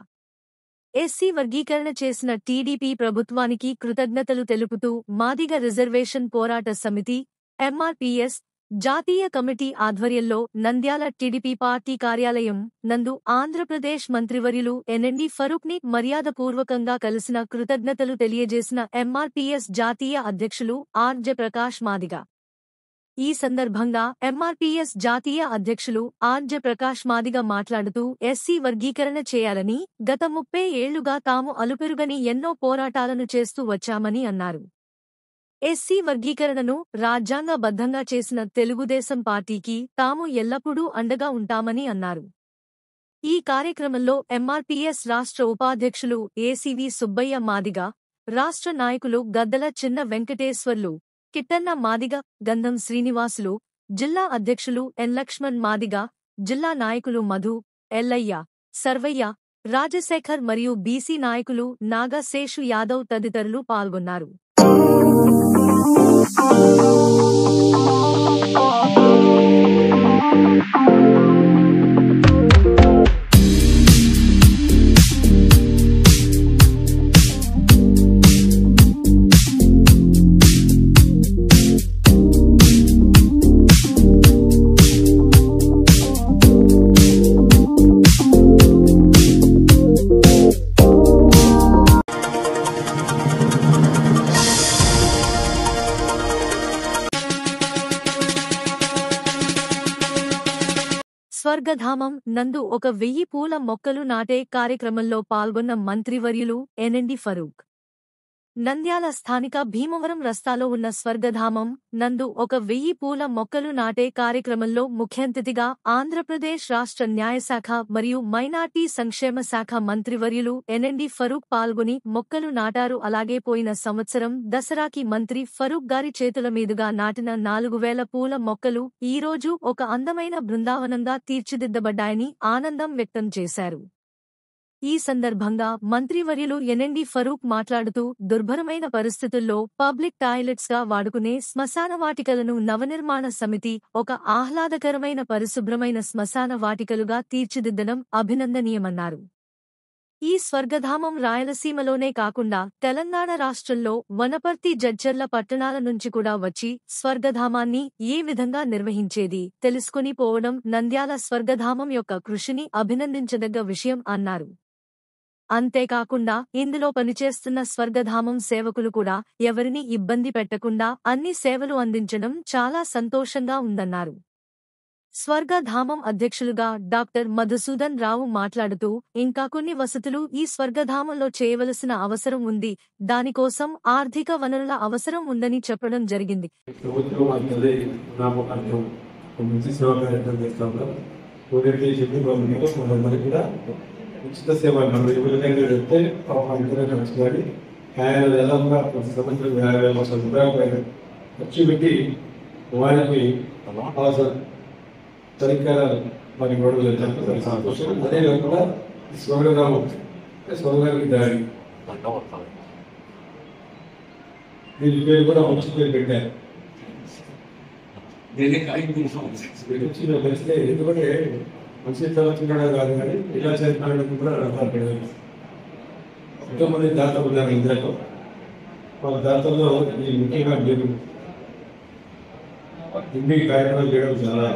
ఎస్సీ వర్గీకరణ చేసిన టీడీపీ ప్రభుత్వానికి కృతజ్ఞతలు తెలుపుతూ మాదిగ రిజర్వేషన్ పోరాట సమితి ఎంఆర్పీఎస్ జాతీయ కమిటీ ఆధ్వర్యంలో నంద్యాల టీడీపీ పార్టీ కార్యాలయం నందు ఆంధ్రప్రదేశ్ మంత్రివర్యులు ఎన్ఎండి ఫరూక్ ని మర్యాదపూర్వకంగా కలిసిన కృతజ్ఞతలు తెలియజేసిన ఎంఆర్పీఎస్ జాతీయ అధ్యక్షులు ఆర్.జె. ప్రకాష్ మాదిగ. ఈ సందర్భంగా ఎంఆర్పీఎస్ జాతీయ అధ్యక్షులు ఆర్.జె. ప్రకాష్ మాదిగ మాట్లాడుతూ ఎస్సీ వర్గీకరణ చేయాలని గత 30 ఏళ్లుగా తాము అలుపెరుగని ఎన్నో పోరాటాలను చేస్తూ వచ్చామని అన్నారు. ఎస్సీ వర్గీకరణను రాజ్యాంగబద్ధంగా చేసిన తెలుగుదేశం పార్టీకి తాము ఎల్లప్పుడూ అండగా ఉంటామని అన్నారు. ఈ కార్యక్రమంలో ఎంఆర్పీఎస్ రాష్ట్ర ఉపాధ్యక్షులు ఏసీవీ సుబ్బయ్య మాదిగ, రాష్ట్ర నాయకులు గద్దల చిన్న వెంకటేశ్వర్లు, కిట్టన్న మాదిగ, గంధం శ్రీనివాసులు, జిల్లా అధ్యక్షులు ఎన్ లక్ష్మణ్ మాదిగ, జిల్లా నాయకులు మధు, ఎల్లయ్య, సర్వయ్య, రాజశేఖర్ మరియు బీసీ నాయకులు నాగా శేషు యాదవ్ తదితరులు పాల్గొన్నారు. స్వర్గధామం నందు 1000 పూల మొక్కలు నాటే కార్యక్రమంలో పాల్గొన్న మంత్రివర్యులు ఎన్ఎండి ఫరూక్. నంద్యాల స్థానిక భీమవరం రస్తాలో ఉన్న స్వర్గధామం నందు 1000 పూల మొక్కలు నాటే కార్యక్రమంలో ముఖ్యాతిథిగా ఆంధ్రప్రదేశ్ రాష్ట్ర న్యాయశాఖ మరియు మైనార్టీ సంక్షేమ శాఖ మంత్రివర్యులు ఎన్ఎండి ఫరూక్ పాల్గొని మొక్కలు నాటారు. అలాగే పోయిన సంవత్సరం దసరాకి మంత్రి ఫరూక్ గారి చేతుల మీదుగా నాటిన 4000 పూల మొక్కలు ఈరోజు ఒక అందమైన బృందావనంగా తీర్చిదిద్దబడ్డాయని ఆనందం వ్యక్తం చేశారు. ఈ సందర్భంగా మంత్రివర్యులు ఎన్ఎండి ఫరూక్ మాట్లాడుతూ దుర్భరమైన పరిస్థితుల్లో పబ్లిక్ టాయిలెట్స్ గా వాడుకునే శ్మశాన వాటికలను నవనిర్మాణ సమితి ఒక ఆహ్లాదకరమైన పరిశుభ్రమైన శ్మశాన వాటికలుగా తీర్చిదిద్దడం అభినందనీయమన్నారు. ఈ స్వర్గధామం రాయలసీమలోనే కాకుండా తెలంగాణ రాష్ట్రంలో వనపర్తి, జడ్చర్ల పట్టణాల నుంచి కూడా వచ్చి స్వర్గధామాన్ని ఏ విధంగా నిర్వహించేది తెలుసుకుని పోవడం నంద్యాల స్వర్గధామం యొక్క కృషిని అభినందించదగ్గ విషయం అన్నారు. అంతేకాకుండా ఇందులో పనిచేస్తున్న స్వర్గధామం సేవకులు కూడా ఎవరిని ఇబ్బంది పెట్టకుండా అన్ని సేవలు అందించడం చాలా సంతోషంగా ఉందన్నారు. స్వర్గధామం అధ్యక్షులుగా డాక్టర్ మధుసూదన్ రావు మాట్లాడుతూ ఇంకా కొన్ని వసతులు ఈ స్వర్గధామంలో చేయవలసిన అవసరం ఉంది, దానికోసం ఆర్థిక వనరుల అవసరం ఉందని చెప్పడం జరిగింది. ఉచిత సేవ వెళ్తే ఆయన ఎలా సంవత్సరం 50,000 రూపాయలు ఖర్చు పెట్టి వారికి సరిగ్గా మరి గొడవలు సంతోషం. అదేవిధంగా స్వర్గధామం స్వర్గానికి దారి దీని పేరు కూడా మంచి పేరు పెట్టారు. మంచిదే, ఎందుకంటే మంచి చదువుతున్నాడా కాదు కానీ ఇలా చదువుతున్నాడని కూడా అర్థపడలేదు. ఎంతోమంది దాతలు ఉన్నారు ఇందులో. వాళ్ళ దాతల్లో ఈ ముఖ్యంగా మీరు హిందీ కార్యక్రమం చేయడం చాలా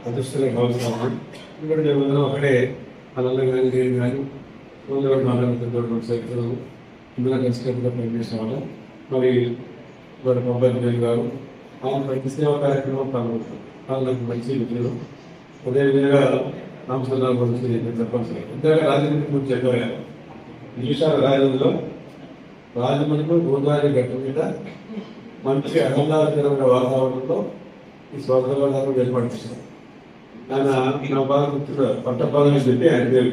అదృష్టంగా భావిస్తున్నాను. ఎందుకంటే మేమందరం అక్కడే అలల్లో కానీ నేను కానీ సైకిల్ ఇందులో కలిసినప్పుడు పనిచేసిన వాళ్ళం. మరి వారి మొబైల్ గారు ఆయన ప్రతి సేవా కార్యక్రమం పాల్గొంటారు. వాళ్ళకి మంచి విద్యలు అదేవిధంగా నామస్వరాల గురించి చెప్పాల్సి ఇంతగా రాజమండ్రి గురించి చెప్పారు. విశేషాల రాజమండ్రిలో రాజమండ్రిలో గోదావరి గట్టు మీద మంచి ఆహ్లాదకరమైన వాతావరణంలో ఈ స్వాతంత్రం ఏర్పాటు చేశారు. ఆయన నా బాగా గుర్తున్నారు పట్టపాలని చెప్పి ఆయన పేరు,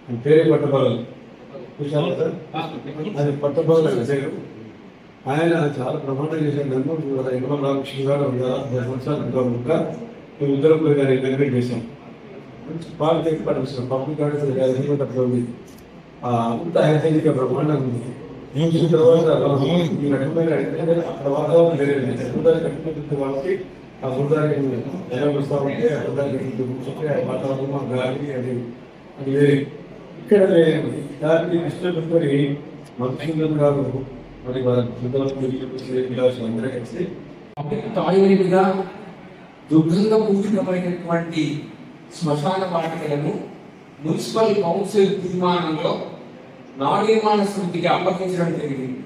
ఆయన పేరే పట్టపాలలు. చూసారా సార్, అది పట్టపాలలు పేరు. ఆయన చాలా ప్రమాణం చేశారు. నన్ను ఎన్నో రామకృష్ణ గారు 10 సంవత్సరాలు ఇంకా మేము ఇద్దరు గారిని కన్వీన్ చేశాం. మంచి పాలిటెక్నిక్ పనిచేస్తాం. పబ్లిక్ గార్డెన్స్ అంత హైజీనిక్ బ్రహ్మాండం ఉంది. తర్వాత ఈ రకమైన అక్కడ వాతావరణం వేరే కట్టినటువంటి వాళ్ళకి ఆ గురుదారి ఎలా వస్తూ ఉంటే ఆ గురుదారి వాతావరణం గాలి అది అది వేరే. ఇక్కడ దాన్ని దృష్టిలో పెట్టుకొని మధుసూదన్ గారు మరి వారి అందరూ కలిసి తాయుడిగా దుర్గంధపూరితమైనటువంటి శ్మశాన వాటికలను మున్సిపల్ కౌన్సిల్ తీర్మానంలో నాగరిమాన సమితికి అప్పగించడం జరిగింది.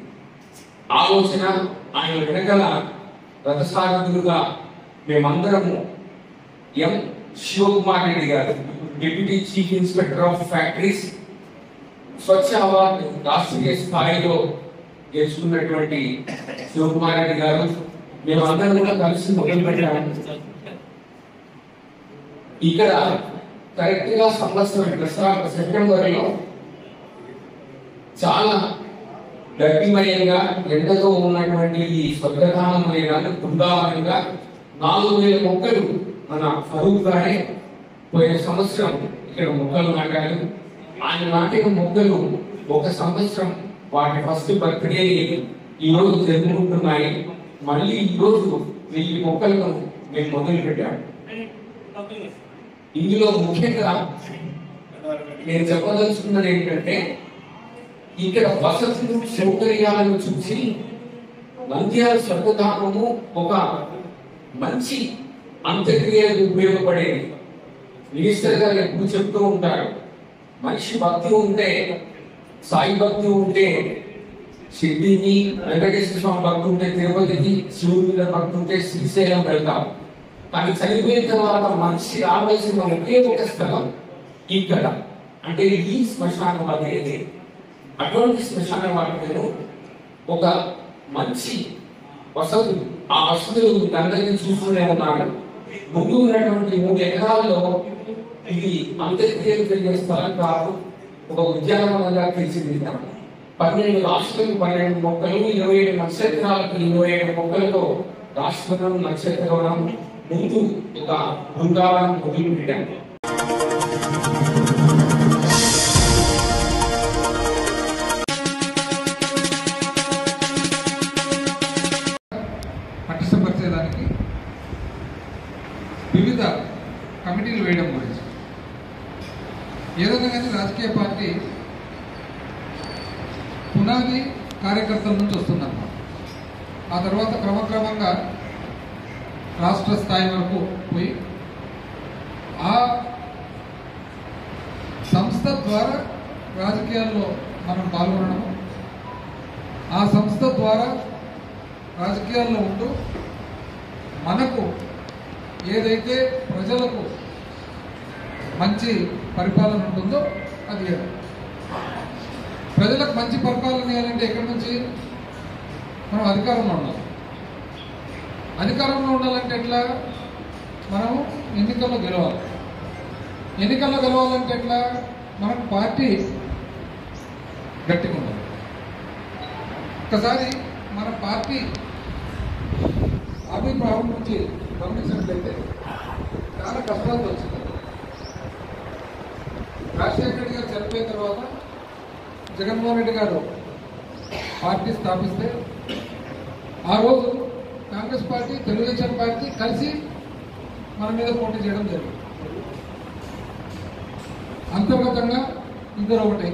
ఆలోచన ఆయన వెనకల రథసారథులుగా మేమందరము ఎం శివకుమార్ రెడ్డి గారు, deputy chief inspector of factories, Swachh award Rashtriya స్థాయిలో గెలుచుకున్నటువంటి శివకుమార్ రెడ్డి గారు, మేమందరం కూడా కలిసి మొదలు పెట్టాము. ఇక్కడ కరెక్ట్ గా సంవత్సరం సెప్టెంబర్లో చాలా గట్టిమయంగా ఎండతో ఉన్నటువంటి ఈ స్వర్గధామమైన బృందావనంగా 4000 మొక్కలు మన ఫరూక్ గారే పోయిన సంవత్సరం ఇక్కడ మొక్కలు నాటారు. ఆయన నాటిన మొక్కలు ఒక సంవత్సరం వాటి ఫస్ట్ బర్త్డే ఈరోజు జరుపుకుంటున్నాయి. మళ్ళీ ఈరోజు 1000 మొక్కలను మేము మొదలు పెట్టాము. ఇందులో ముఖ్యంగా నేను చెప్పదలుచుకున్నది ఏంటంటే ఇక్కడ వసతులు సౌకర్యాలను చూసి నంద్యాల స్వర్గధామము ఒక మంచి అంత్యక్రియలకు ఉపయోగపడేది. మినిస్టర్ గారు ఎప్పుడు చెప్తూ ఉంటారు, మనిషి భక్తి ఉంటే, సాయి భక్తి ఉంటే షిర్డీకి, వెంకటేశ్వర స్వామి భక్తి ఉంటే తిరుపతికి, శివుడి మీద భక్తి ఉంటే శ్రీశైలం వెళ్తాం. కానీ చనిపోయిన తర్వాత మనిషి రావాల్సిన ఒకే ఒక స్థలం ఇక్కడ, అంటే ఈ శ్మశాన వాటిక. అటువంటి శ్మశాన వాటికను ఒక మంచి వసతులు, ఆ వసతులు అందరినీ చూస్తూనే ఉన్నాడు. ముందు ఉన్నటువంటి 3 ఎకరాల్లో ఇది అంత్యక్రియలు జరిగే స్థలం కాదు, ఒక ఉద్యానవనంగా తీర్చిదిద్దాం. 12 రాష్ట్రాలకు 12 మొక్కలు, 27 నక్షత్రాలకు 27 మొక్కలతో రాష్ట్రం నక్షత్రవనం ముందు ఒక బృందావనం మొదలు పెట్టాము. పటిష్టపరిచేదానికి వివిధ కమిటీలు వేయడం గురించి ఏదైనా కానీ రాజకీయ పార్టీ పునాది కార్యకర్తల నుంచి వస్తుందన్నమాట. ఆ తర్వాత క్రమక్రమంగా రాష్ట్ర స్థాయి వరకు పోయి ఆ సంస్థ ద్వారా రాజకీయాల్లో మనం పాల్గొనడము, ఆ సంస్థ ద్వారా రాజకీయాల్లో ఉంటూ మనకు ఏదైతే ప్రజలకు మంచి పరిపాలన ఉంటుందో అది ప్రజలకు మంచి పరిపాలన ఇవ్వాలంటే ఎక్కడి నుంచి మనం అధికారంలో ఉండాలి. అధికారంలో ఉండాలంటే ఎట్లా, మనం ఎన్నికల్లో గెలవాలి. ఎన్నికల్లో గెలవాలంటే ఎట్లా, మనకు పార్టీ గట్టిగా ఉండాలి. ఒకసారి మన పార్టీ ఆవిర్భావం నుంచి గమనించినట్లయితే చాలా కష్టాలు వచ్చింది. రాజశేఖర రెడ్డి గారు చనిపోయిన తర్వాత జగన్మోహన్ రెడ్డి గారు పార్టీ స్థాపిస్తే ఆ రోజు కాంగ్రెస్ పార్టీ తెలుగుదేశం పార్టీ కలిసి మన మీద పోటీ చేయడం జరిగింది. అంతర్గతంగా ఇద్దరు ఒకటే.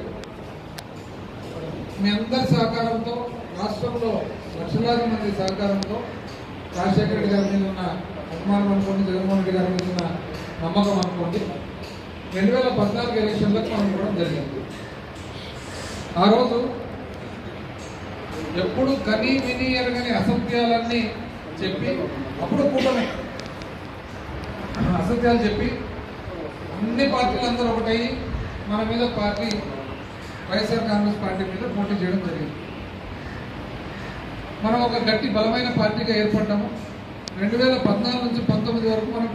మీ అందరి సహకారంతో, రాష్ట్రంలో లక్షలాది మంది సహకారంతో రాజశేఖర రెడ్డి గారి మీద ఉన్న అభిమానం అనుకోండి, జగన్మోహన్ రెడ్డి గారి మీద ఉన్న నమ్మకం అనుకోండి, 2014 ఎలక్షన్లకు మనం ఇవ్వడం జరిగింది. ఆ రోజు ఎప్పుడు కని విని ఎరగని అసత్యాలన్నీ చెప్పి, అప్పుడు కూటమి అసత్యాలు చెప్పి అన్ని పార్టీలందరూ ఒకటయ్యి మన మీద పార్టీ వైఎస్ఆర్ కాంగ్రెస్ పార్టీ మీద పోటీ చేయడం జరిగింది. మనం ఒక గట్టి బలమైన పార్టీగా ఏర్పడ్డాము. 2014 నుంచి 19 వరకు మనం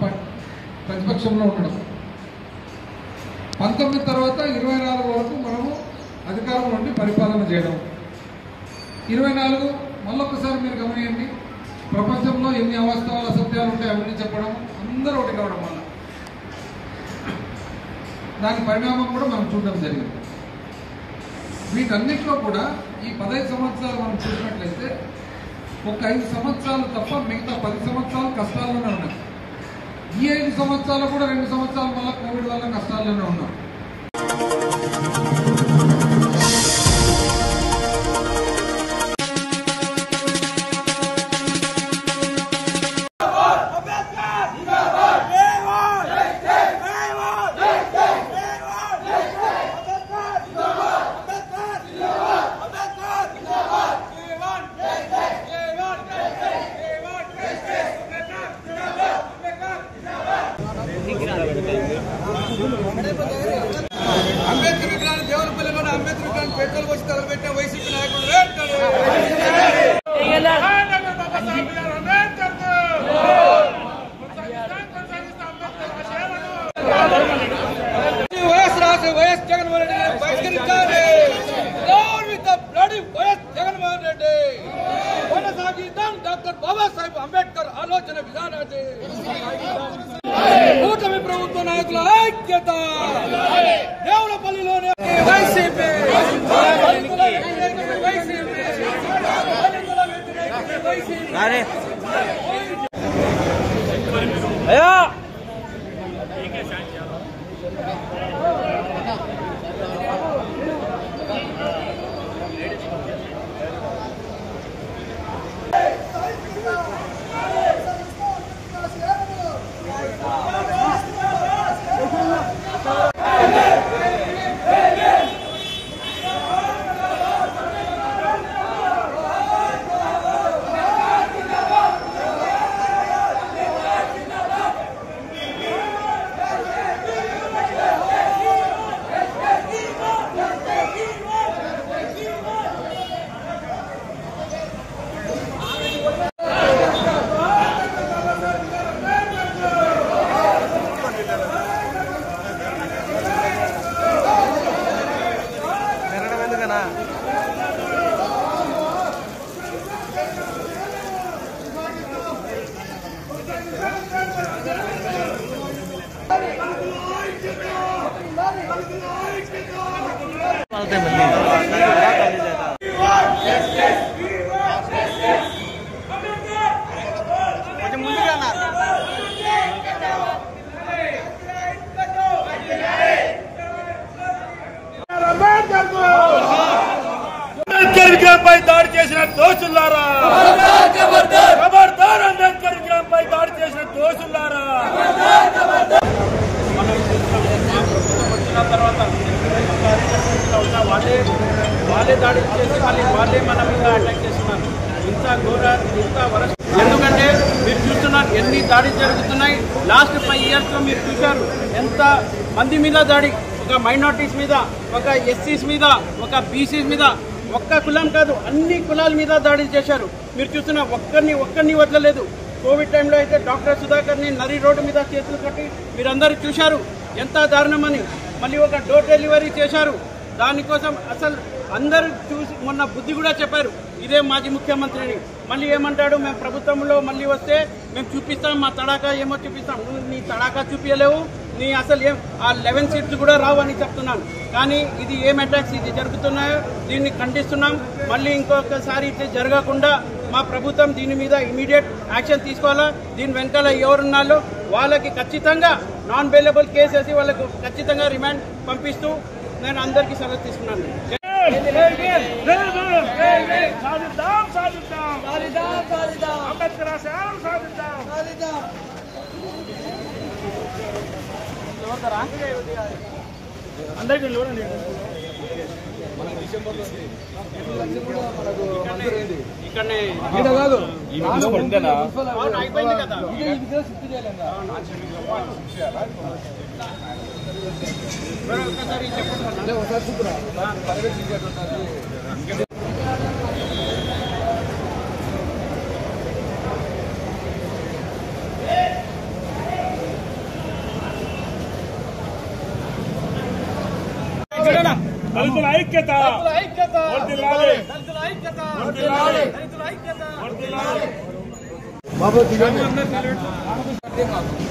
ప్రతిపక్షంలో ఉండడం, 19 తర్వాత 24 వరకు మనము అధికారంలో ఉండి పరిపాలన చేయడం. 24 మళ్ళొక్కసారి మీరు గమనియండి, ప్రపంచంలో ఎన్ని అవాస్తవాలు అసత్యాలు ఉంటాయి అవన్నీ చెప్పడం, అందరూ ఒకటి కావడం వల్ల దాని పరిణామం కూడా మనం చూడడం జరిగింది. వీటన్నిటిలో కూడా ఈ 15 సంవత్సరాలు మనం చూసినట్లయితే ఒక 5 సంవత్సరాలు తప్ప మిగతా 10 సంవత్సరాలు కష్టాల్లోనే ఉన్నాయి. ఈ 5 సంవత్సరాలు కూడా 2 సంవత్సరాల వల్ల కోవిడ్ వల్ల కష్టాల్లోనే ఉన్నాం. అంబేద్కర్ విగ్రహాన్ని దేవులపల్లిలోని అంబేద్కర్ విగ్రహాన్ని పెట్రోల్ వచ్చి తగలబెట్టిన వైసీపీ నాయకులు వైఎస్ జగన్మోహన్ రెడ్డి బహిష్కరించాలి. వైఎస్ జగన్మోహన్ రెడ్డి కొనసాగిద్దాం డాక్టర్ బాబాసాహెబ్ అంబేద్కర్ ఆలోచన విధానాన్ని. కూటమి ప్రభుత్వ నాయకుల ఐక్యత. దేవులపల్లిలోనే వైసీపీ అయ్యా అంబేద్కర్ విగ్రహంపై దాడి చేసిన దోషులారా, ఖబర్దార్ అంబేద్కర్ విగ్రహంపై దాడి చేసిన దోషులారా. వచ్చిన తర్వాత వాళ్ళే దాడి చేసి వాళ్ళే మన మీద అటాక్ చేస్తున్నారు. ఇంత ఘోర ఇంత వరస్ట్. ఎందుకంటే మీరు చూస్తున్నారు ఎన్ని దాడి జరుగుతున్నాయి. లాస్ట్ 5 years లో మీరు చూశారు ఎంత మంది మీద దాడి. ఒక మైనారిటీస్ మీద, ఒక ఎస్సీస్ మీద, ఒక బీసీస్ మీద, ఒక్క కులం కాదు అన్ని కులాల మీద దాడి చేశారు. మీరు చూస్తున్న ఒక్కరిని వదలలేదు. కోవిడ్ టైంలో అయితే డాక్టర్ సుధాకర్ని నరి రోడ్డు మీద చేతులు కట్టి మీరందరూ చూశారు ఎంత దారుణమని. మళ్ళీ ఒక డోర్ డెలివరీ చేశారు. దానికోసం అసలు అందరూ చూసి మొన్న బుద్ధి కూడా చెప్పారు ఇదే మాజీ ముఖ్యమంత్రిని. మళ్ళీ ఏమంటాడు, మేము ప్రభుత్వంలో మళ్ళీ వస్తే మేము చూపిస్తాం, మా తడాకా ఏమో చూపిస్తాం. నువ్వు నీ తడాకా చూపించలేవు, నీ అసలు ఏం ఆ 11 సీట్లు కూడా రావు అని చెప్తున్నాను. కానీ ఇది ఏం అటాక్స్ ఇది జరుగుతున్నాయో దీన్ని ఖండిస్తున్నాం. మళ్ళీ ఇంకొకసారి ఇట్లా జరగకుండా మా ప్రభుత్వం దీని మీద ఇమీడియట్ యాక్షన్ తీసుకోవాలా. దీని వెనకాల ఎవరున్నారో వాళ్ళకి ఖచ్చితంగా నాన్ బెయిలబుల్ కేసేసి వాళ్ళకు ఖచ్చితంగా రిమాండ్ పంపిస్తూ నేను అందరికీ సెలవు తీసుకున్నాను. అందరికీ చూడండి ఇక్కడనే అయిపోయింది కదా. ఒకసారి చెప్పండి. దళితుల ఐక్యత వర్ధిల్లాలి.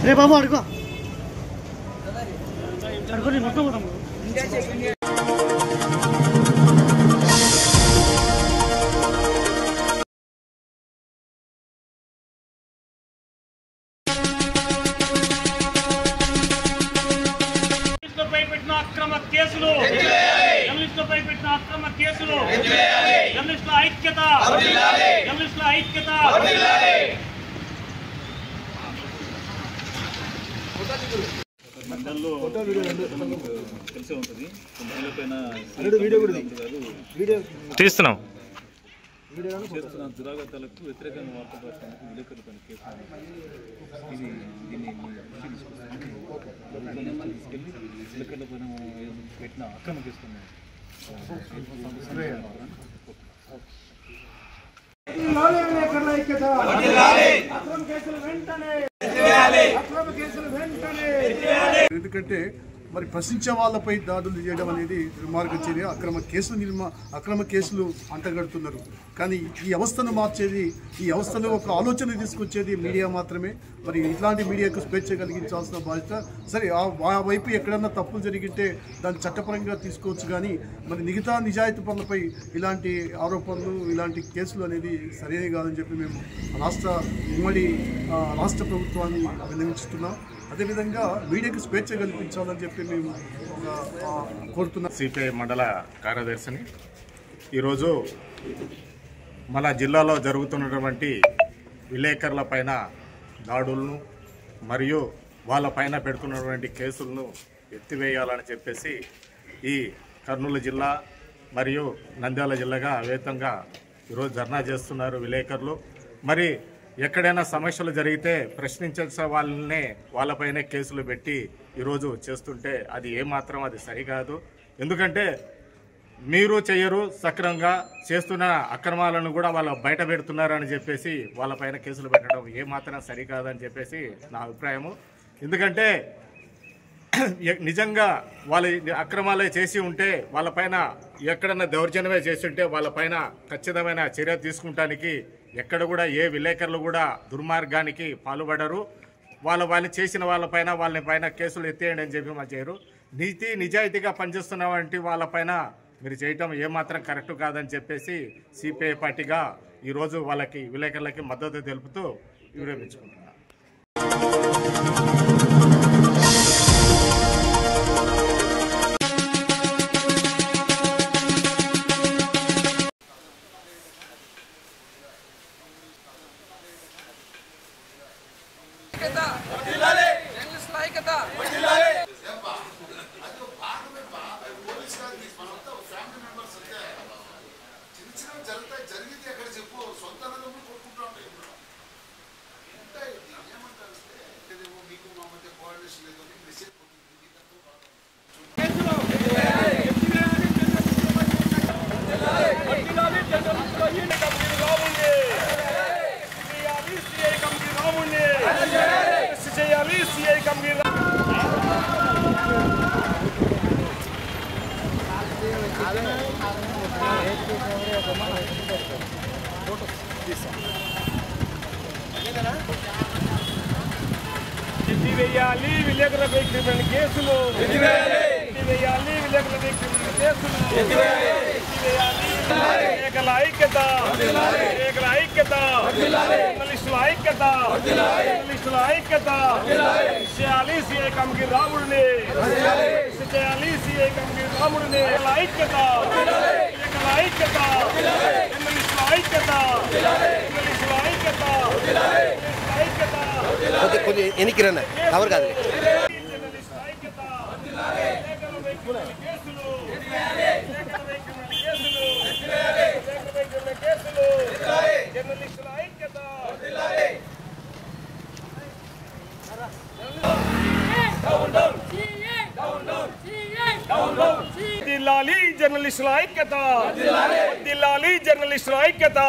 రే బాబు అడుగు మొత్తం అక్రమ కేసులు జర్నలిస్టులపై పెట్టిన అక్రమ కేసులు జర్నలిస్టుల ఐక్యత జర్నలిస్టుల ఐక్యత తీస్తున్నాం. దురాగతాలకు వ్యతిరేకంగా వార్తలు రాసినందుకు విలేకరులపై కేసు ఇది దీన్ని తీసుకెళ్ళి విలేకరులపైన పెట్టిన అక్రమ కేసుకున్నాం. ఎందుకంటే మరి ప్రశ్నించే వాళ్ళపై దాడులు చేయడం అనేది దుర్మార్గ చర్య. అక్రమ కేసులు అంటగడుతున్నారు. కానీ ఈ వ్యవస్థను మార్చేది, ఈ వ్యవస్థలో ఒక ఆలోచన తీసుకొచ్చేది మీడియా మాత్రమే. మరి ఇట్లాంటి మీడియాకు స్వేచ్ఛ కలిగించాల్సిన బాధ్యత. సరే ఆ వైపు ఎక్కడన్నా తప్పులు జరిగితే దాన్ని చట్టపరంగా తీసుకోవచ్చు. కానీ మరి మిగతా నిజాయితీ పనులపై ఇలాంటి ఆరోపణలు, ఇలాంటి కేసులు అనేది సరైనవి కాదని చెప్పి మేము రాష్ట్ర ప్రభుత్వాన్ని విన్నవించుతున్నాం. అదేవిధంగా మీడియాకు స్వేచ్ఛ కల్పించాలని చెప్పి మేము కోరుతున్నాం. సిపిఐ మండల కార్యదర్శిని. ఈరోజు మన జిల్లాలో జరుగుతున్నటువంటి విలేకరుల పైన దాడులను మరియు వాళ్ళపైన పెడుతున్నటువంటి కేసులను ఎత్తివేయాలని చెప్పేసి ఈ కర్నూలు జిల్లా మరియు నంద్యాల జిల్లాగా అవేతంగా ఈరోజు ధర్నా చేస్తున్నారు విలేకరులు. మరి ఎక్కడైనా సమస్యలు జరిగితే ప్రశ్నించే వాళ్ళపైనే కేసులు పెట్టి ఈరోజు చేస్తుంటే అది ఏమాత్రం అది సరికాదు. ఎందుకంటే మీరు చేయరు, సక్రమంగా చేస్తున్న అక్రమాలను కూడా వాళ్ళు బయట పెడుతున్నారని చెప్పేసి వాళ్ళపైన కేసులు పెట్టడం ఏమాత్రం సరికాదని చెప్పేసి నా అభిప్రాయము. ఎందుకంటే నిజంగా వాళ్ళు అక్రమాలే చేసి ఉంటే వాళ్ళపైన ఎక్కడన్నా దౌర్జన్యమే చేసి ఉంటే వాళ్ళపైన ఖచ్చితమైన చర్య తీసుకుంటానికి ఎక్కడ కూడా ఏ విలేకరులు కూడా దుర్మార్గానికి పాల్పడరు. వాళ్ళు చేసిన వాళ్ళ పైన కేసులు ఎత్తేయండి అని చెప్పి మాకు చేయరు. నిజాయితీగా పనిచేస్తున్న వంటి వాళ్ళపైన మీరు చేయటం ఏమాత్రం కరెక్ట్ కాదని చెప్పేసి సిపిఐ పార్టీగా ఈరోజు వాళ్ళకి విలేకరులకి మద్దతు తెలుపుతూ వివరించుకుంటున్నాను. ఎత్తివేయాలి విలేకరులపై క్రిమినల్ కేసులు, ఎత్తివేయాలి విలేకరులపై క్రిమినల్ కేసులు, ఎత్తివేయాలి విలేకరుల ఐక్యత, విలేకరుల ఐక్యత, జర్నలిస్టుల ఐక్యత, జర్నలిస్టుల ఐక్యత. చేయాలి సిఐ కమిటీ రాముడిని, చేయాలి సిఐ కమిటీ రాముడిని. ఐక్యత, విలేకరుల ఐక్యత, జర్నలిస్టుల ఐక్యత, జర్నలిస్టుల ఐక్యత, ఐక్యత. కొంచెం ఎన్నికరన్న కవర్ కాదు. దిల్లాలి జర్నలిస్టుల ఐక్యత, దిల్లాలి జర్నలిస్టుల ఐక్యత.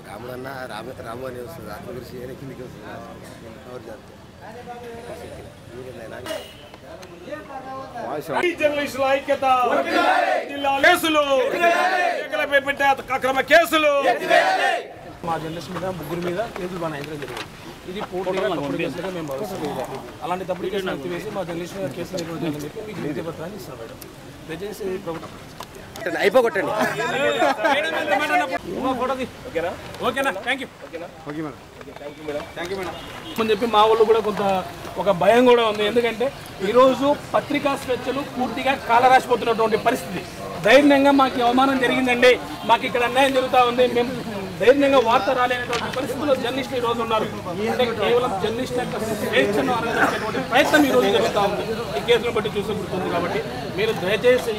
రాముడు అన్న రాము అని వస్తుంది, అతని గురించి కిందికి వస్తుంది. జర్నలిస్టుల ఐక్యత, కేసులు, పెట్టే అక్రమ కేసులు. మా జర్నలిస్ట్ మీద ముగ్గురు మీద కేసులు బనాయించడం జరిగింది. ఇది పూర్తిగా మేము భావిస్తున్నాం. అలాంటి తప్పుడు కేసులు ఎత్తివేసి మా జర్నలిస్ట్ మీద కేసులు నిర్వహించాలని చెప్పి మీకు వినతి పత్రాన్ని ఇస్తున్నాం మేడం. దయచేసి ప్రభుత్వం అయిపోగొట్టండి. ఓకేనా? Thank you. అని చెప్పి మా వాళ్ళు కూడా కొంత ఒక భయం కూడా ఉంది. ఎందుకంటే ఈరోజు పత్రికా స్వేచ్ఛలు పూర్తిగా కాలరాసిపోతున్నటువంటి పరిస్థితి. ధైర్యంగా మాకు అవమానం జరిగిందండి, మాకు ఇక్కడ అన్యాయం జరుగుతూ ఉంది, మేము ధైర్యంగా వార్త రాలేనటువంటి పరిస్థితుల్లో జర్నలిస్టులు ఈరోజు ఉన్నారు. అంటే కేవలం జర్నలిస్ట్ యొక్క స్వేచ్ఛను అనగలిగేటువంటి ప్రయత్నం ఈరోజు జరుగుతూ ఉంది. ఈ కేసును బట్టి చూసబడుతుంది. కాబట్టి మీరు దయచేసి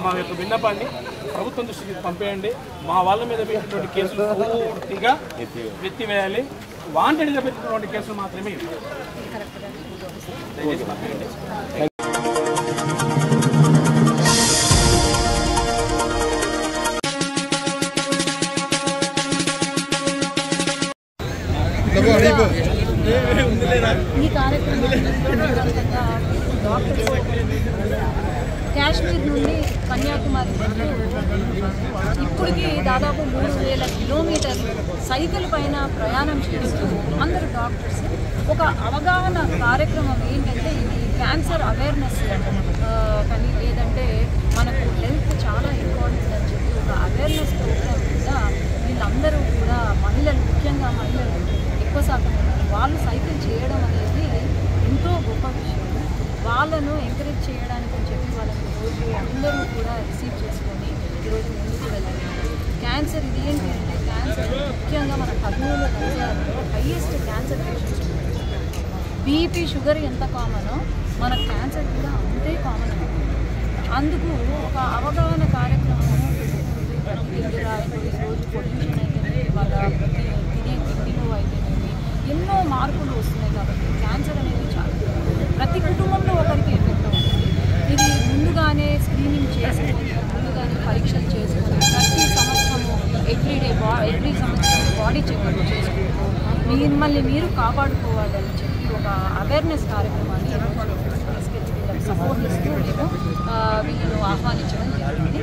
మా యొక్క విన్నపాన్ని ప్రభుత్వం దృష్టికి పంపేయండి. మా వాళ్ళ మీద పెట్టినటువంటి కేసులు పూర్తిగా ఎత్తివేయాలి. వాంటెడ్గా పెట్టినటువంటి కేసులు మాత్రమే దయచేసి పంపేయండి. ఈ కార్యక్రమాన్ని కాశ్మీర్ నుండి కన్యాకుమారి ఇప్పటికి దాదాపు 3000 కిలోమీటర్లు సైకిల్ పైన ప్రయాణం చేస్తూ అందరు డాక్టర్స్ ఒక అవగాహన కార్యక్రమం ఏంటంటే ఇది క్యాన్సర్ అవేర్నెస్ కానీ లేదంటే మనకు హెల్త్ చాలా ఇంపార్టెంట్ అని చెప్పి ఒక అవేర్నెస్ ప్రోగ్రామ్ మీద వీళ్ళందరూ కూడా మహిళలు, ముఖ్యంగా మహిళలు ఎక్కువ శాతం ఉన్నారు. వాళ్ళు సైకిల్ చేయడం అనేది ఎంతో గొప్ప విషయం. వాళ్ళను ఎంకరేజ్ చేయడానికి అని చెప్పి వాళ్ళని రోజు అందరూ కూడా రిసీవ్ చేసుకొని ఈరోజు ముందుకు వెళ్ళాలి. క్యాన్సర్ ఇది ఏంటి అంటే క్యాన్సర్ ముఖ్యంగా మన కర్నూలు నంద్యాలలో highest cancer patients. BP, sugar ఎంత కామనో మన క్యాన్సర్ కూడా అంతే కామన్. అందుకు ఒక అవగాహన కార్యక్రమం రోజు పొల్యూషన్ అయితేనేమి, వాళ్ళ తినే తిండిలో అయితేనేమి ఎన్నో మార్పులు వస్తున్నాయి. కాబట్టి క్యాన్సర్ అనేది చాలా ప్రతి కుటుంబంలో ఒకరికి ఎఫెక్ట్ అవుతుంది. ఇది ముందుగానే స్క్రీనింగ్ చేసుకొని, ముందుగానే పరీక్షలు చేసుకొని ప్రతి సంవత్సరము ఎవ్రీ సంవత్సరం బాడీ చెకప్ చేసుకుంటూ మిమ్మల్ని మీరు కాపాడుకోవాలని చెప్పి ఒక అవేర్నెస్ కార్యక్రమాన్ని తీసుకెళ్ళి వీళ్ళకి సపోర్ట్ ఇస్తూ మేము వీళ్ళను ఆహ్వానించడం జరిగింది.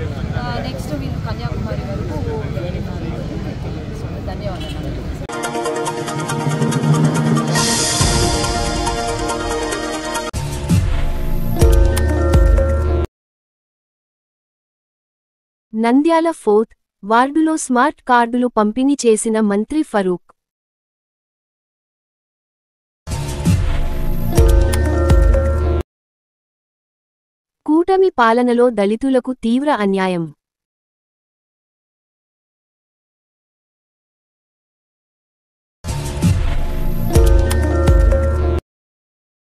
నెక్స్ట్ వీళ్ళు కన్యాకుమారి వరకు ధన్యవాదాలు. నంద్యాల 4th వార్డులో స్మార్ట్ కార్డులు పంపిణీ చేసిన మంత్రి ఫరూక్. కూటమి పాలనలో దళితులకు తీవ్ర అన్యాయం.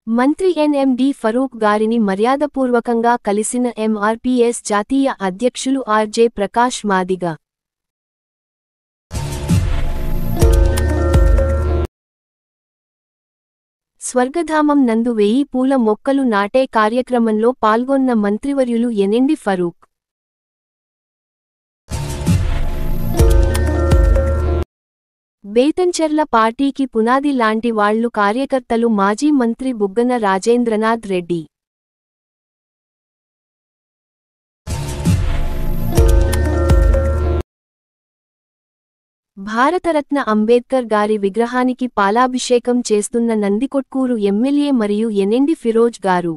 మంత్రి ఎన్ఎండి ఫరూక్ గారిని మర్యాదపూర్వకంగా కలిసిన ఎంఆర్పీఎస్ జాతీయ అధ్యక్షులు ఆర్జే ప్రకాష్ మాదిగ. స్వర్గధామం నందు 1000 పూల మొక్కలు నాటే కార్యక్రమంలో పాల్గొన్న మంత్రివర్యులు ఎన్ఎండి ఫరూక్. బేతంచెర్ల పార్టీకి పునాది లాంటి వాళ్లు కార్యకర్తలు మాజీ మంత్రి బుగ్గన రాజేంద్రనాథ్ రెడ్డి. భారతరత్న అంబేద్కర్ గారి విగ్రహానికి పాలాభిషేకం చేస్తున్న నందికొట్కూరు ఎమ్మెల్యే మరియు NMD Firoz garu.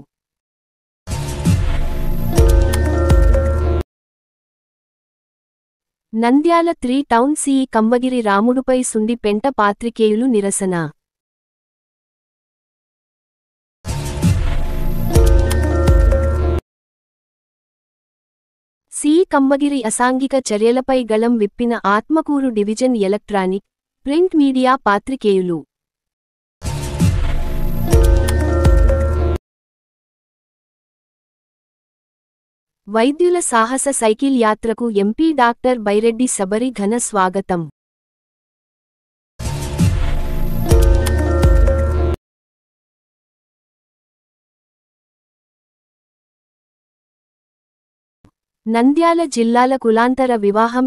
Nandyal 3 town CE Kambagiri రాముడుపై సుండిపెంట పాత్రికేయులు నిరసన. సిఇ కంబగిరి అసాంఘిక చర్యలపై గళం విప్పిన Atmakur division electronic, print media పాత్రికేయులు. వైద్యుల సాహస సైకిల్ యాత్రకు ఎంపీ డాక్టర్ బైరెడ్డి సబరి ఘన స్వాగతం. నంద్యాల జిల్లాల కులాంతర వివాహం